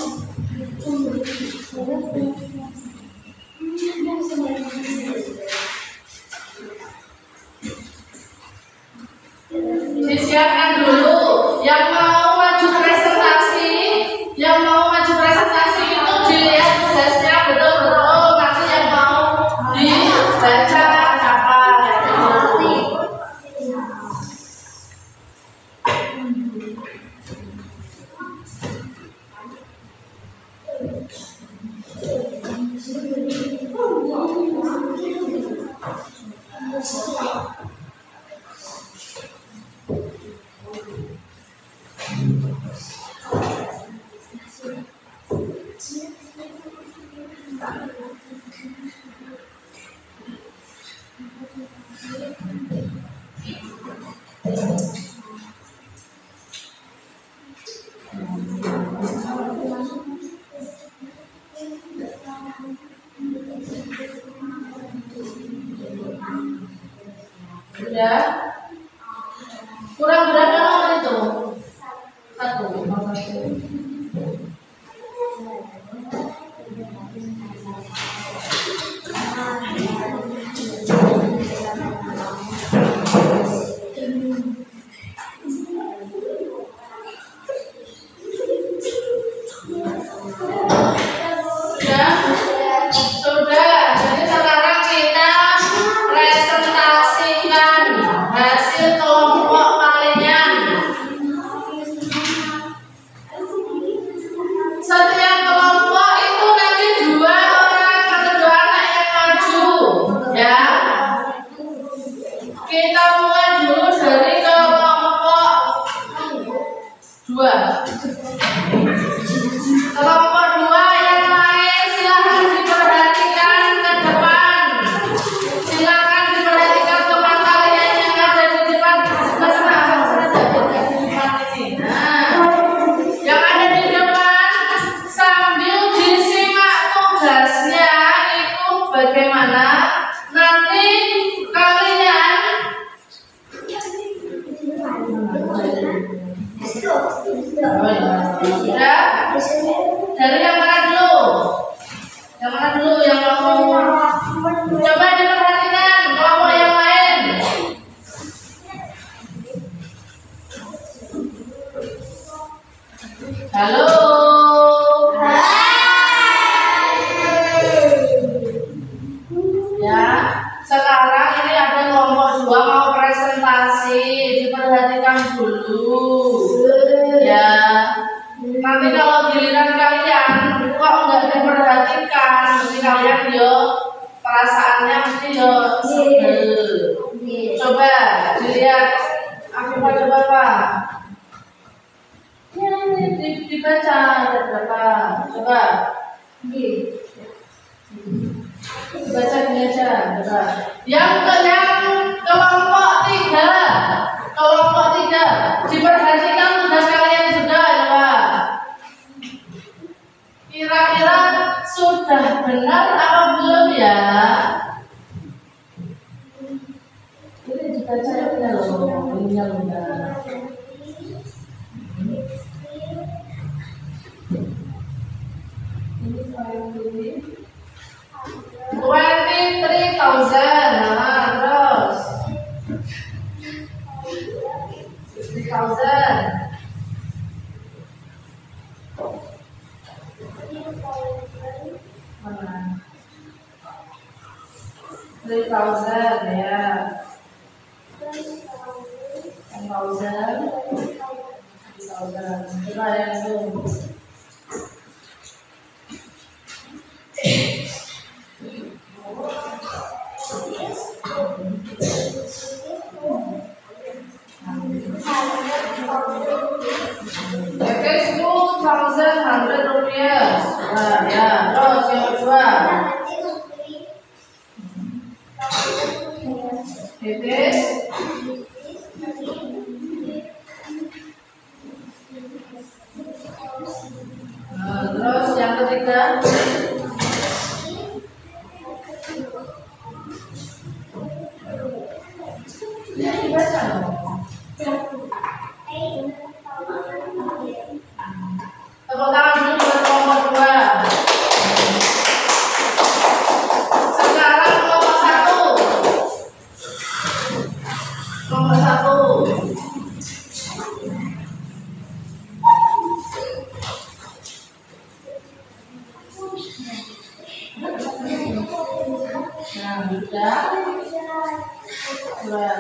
Disiapkan dulu yang mau maju presentasi, itu dilihat tugasnya betul-betul, nanti yang mau dibaca apa nanti. Sudah? Kurang berapa nomor itu? Satu. Nomor satu. Sudah. Jadi sekarang kita presentasikan hasil kelompok kalian. Setiap kelompok itu nanti 2 orang atau 2 anak yang maju, ya. Kita mulai dulu dari kelompok 2. Kelompok 2 yang lain silahkan diperhatikan ke depan. Silahkan diperhatikan teman kalian yang ada di depan. Nah, yang ada di depan sambil disimak tugasnya itu bagaimana nanti kalian ya. Dari yang mana dulu? Yang mana dulu yang mau? Coba diperhatikan kelompok yang lain. Halo. Ya, sekarang ini ada kelompok 2 mau presentasi, diperhatikan dulu. Ya. Nanti kalau giliran kalian kok nggak diperhatikan, mesti kalian yo perasaannya mesti yo sebel. Coba dilihat, Afifah coba Pak. Ya, dibaca ada berapa? Coba. Dibaca ini aja, coba. Yang kelompok 3, kelompok 3 diperhatikan tugas kalian juga, coba. Kira-kira sudah benar apa belum ya? Ini dibaca ya loh, ini udah. Ini 23,000. Nah, terus 60,000. Mana? 3,000 ya. 10,000. 3,000. Coba yang itu. Oke, 10,100 rupiah. Nah, ya, terus yang kedua. Titis. Nah, terus yang ketiga. Ini dibaca dong. Tepuk tangan dulu buat kelompok 2. Sekarang kelompok 1. Kelompok 1. Nah, sudah. Dua.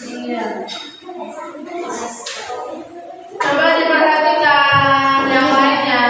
Iya. Coba diperhatikan yang lainnya.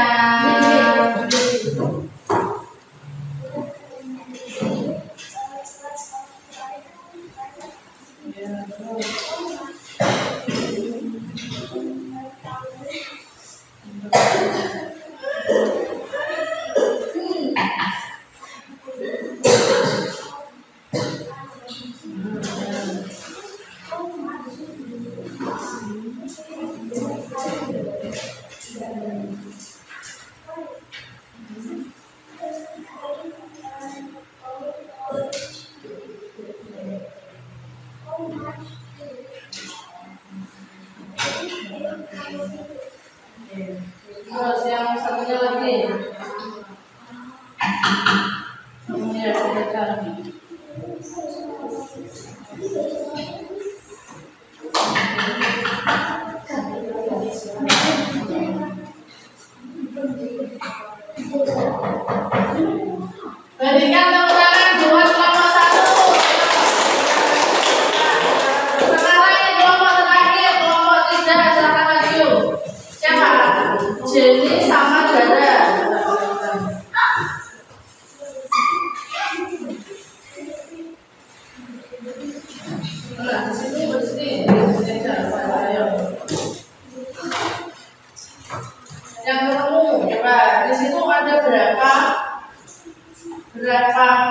Nah, di sini. Di sini aja. Ayo. Yang ketemu, coba di situ ada berapa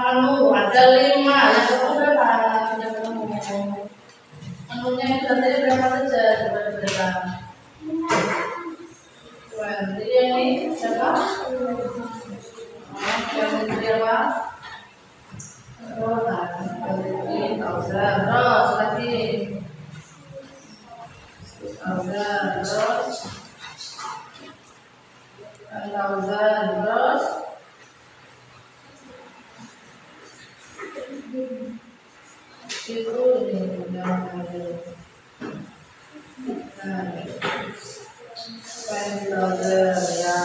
menu? Ada 5. Yang ketemu berapa? Yang ketemu. Menunya itu tadi berapa saja? Coba berapa? 20. Ini siapa? Yang berapa? Terus lagi. Terus 1000 terus itu ini yang ada. Nah, 10,000 ya.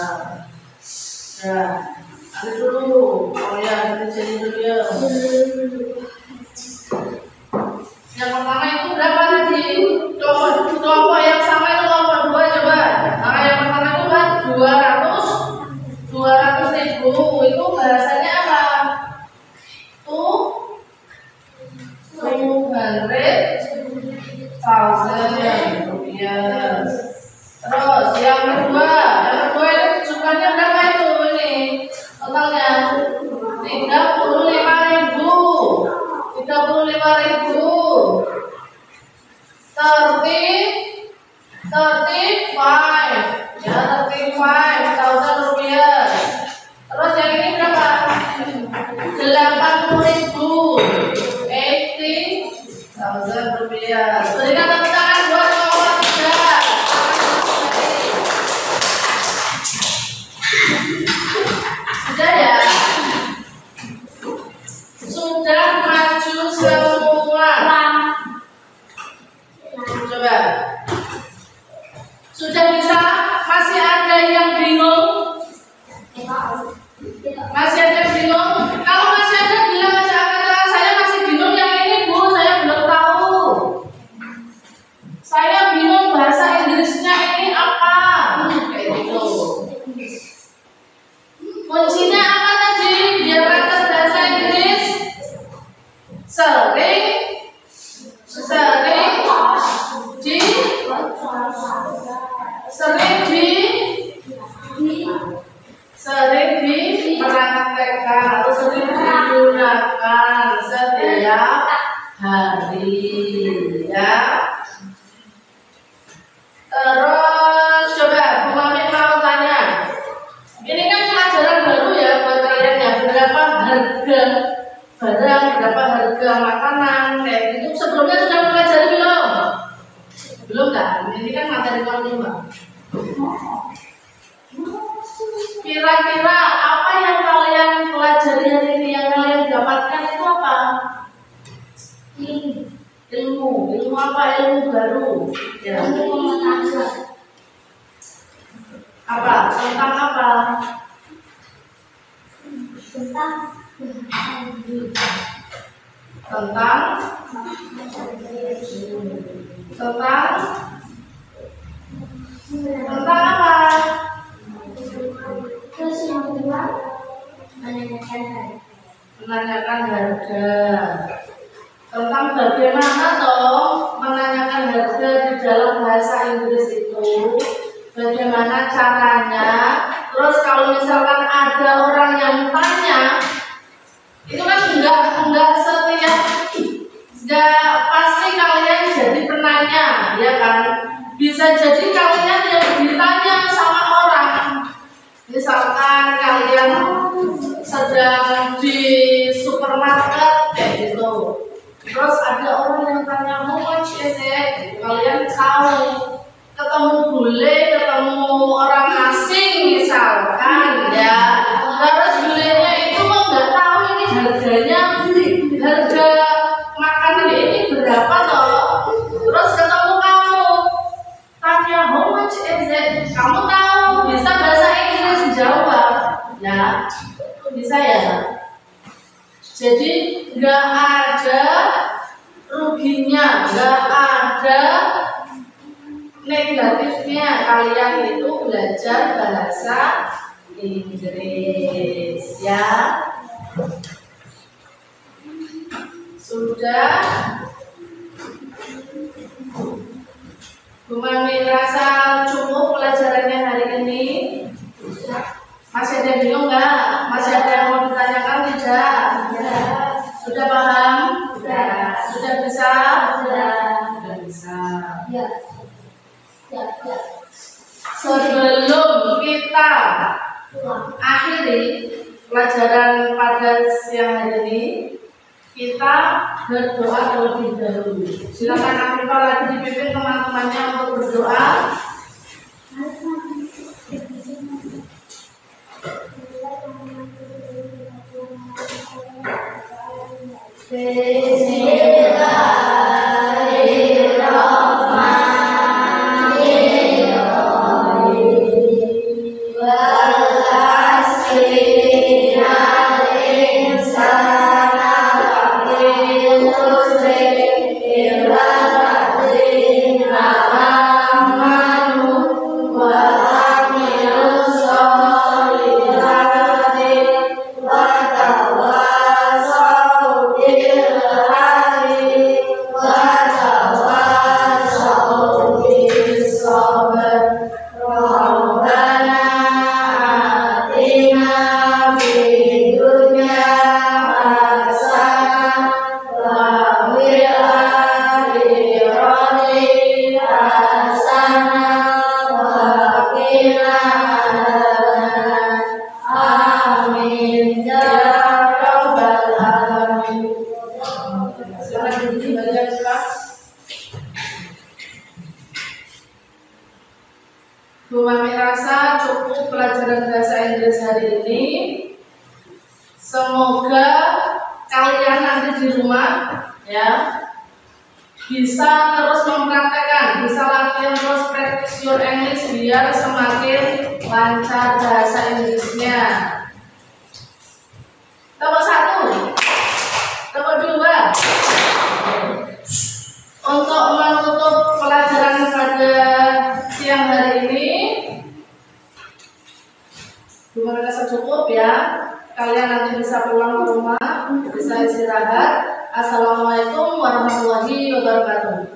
Nah, ambil dulu. Oh ya, kita cari dulu ya. Yang pertama itu berapa tadi? Kelompok yang sama itu kelompok 2 coba. Nah, yang pertama itu kan 200.000 itu bahasanya apa? 200,000 rupiah. Terus yang kedua itu jumlahnya berapa itu ini? Totalnya 35.000. 35 ya, 35.000 rupiah. Terus yang ini berapa? 80.000. 80,000 rupiah. Berikan tepuk tangan buat nomor 3. Sudah ya? Sudah maju semua. Coba. Sudah bisa? Masih ada yang bingung? Masih ada yang bingung? Kalau masih ada bilang aja angkat, saya masih bingung yang ini Bu, saya belum tahu. Saya bingung bahasa Inggrisnya ini apa? Kayak gitu. Kuncinya apa tadi? Biar lancar bahasa Inggris. Sering dipraktekkan atau sering digunakan setiap hari ya. Terus coba Bu Mami mau tanya, ini kan pelajaran baru ya buat kalian ya, berapa harga barang, berapa harga makanan kayak gitu. Sebelumnya sudah pelajari belum? Belum kan? Ini kan materi kelima. Kira-kira apa yang kalian pelajari hari ini, yang kalian dapatkan itu apa? Ilmu apa? Ilmu baru ya. Apa? Tentang apa? Tentang apa? Terus yang kedua Menanyakan harga. Tentang bagaimana toh menanyakan harga di dalam bahasa Inggris itu, bagaimana caranya. Terus kalau misalkan ada orang yang tanya, itu kan enggak setiap, enggak pasti kalian jadi penanya, ya kan? Bisa jadi kalian yang ditanya sama orang. Misalkan kalian sedang di supermarket kayak gitu, terus ada orang yang tanya how much is it? Kalian tahu, ketemu bule, ketemu orang asing misalkan ya, terus bulenya itu kok nggak tahu ini harganya, harga makanan ini berapa toh. Terus ketemu kamu tanya how much is it, kamu tahu, bisa bahasa Inggris jawab ya, bisa ya. Jadi nggak ada ruginya, nggak ada negatifnya kalian itu belajar bahasa Inggris ya. Sudah Bu Mami rasa cukup pelajarannya hari ini? Masih ada yang bingung nggak? Masih ada yang mau ditanyakan tidak? Sudah paham? Sudah bisa? Sudah bisa. Sebelum kita akhiri pelajaran pada siang hari ini, kita berdoa terlebih dahulu. Silakan Afifah lagi dipimpin teman-temannya untuk berdoa. Bu Mami rasa cukup pelajaran bahasa Inggris hari ini. Semoga kalian nanti di rumah ya bisa terus mempraktekkan, bisa latihan terus practice your English biar semakin lancar bahasa Inggrisnya. Tepuk 1, tepuk 2. Untuk menutup pelajaran pada siang hari ini, Bu Mami rasa cukup ya. Kalian nanti bisa pulang ke rumah, bisa istirahat. Assalamualaikum warahmatullahi wabarakatuh.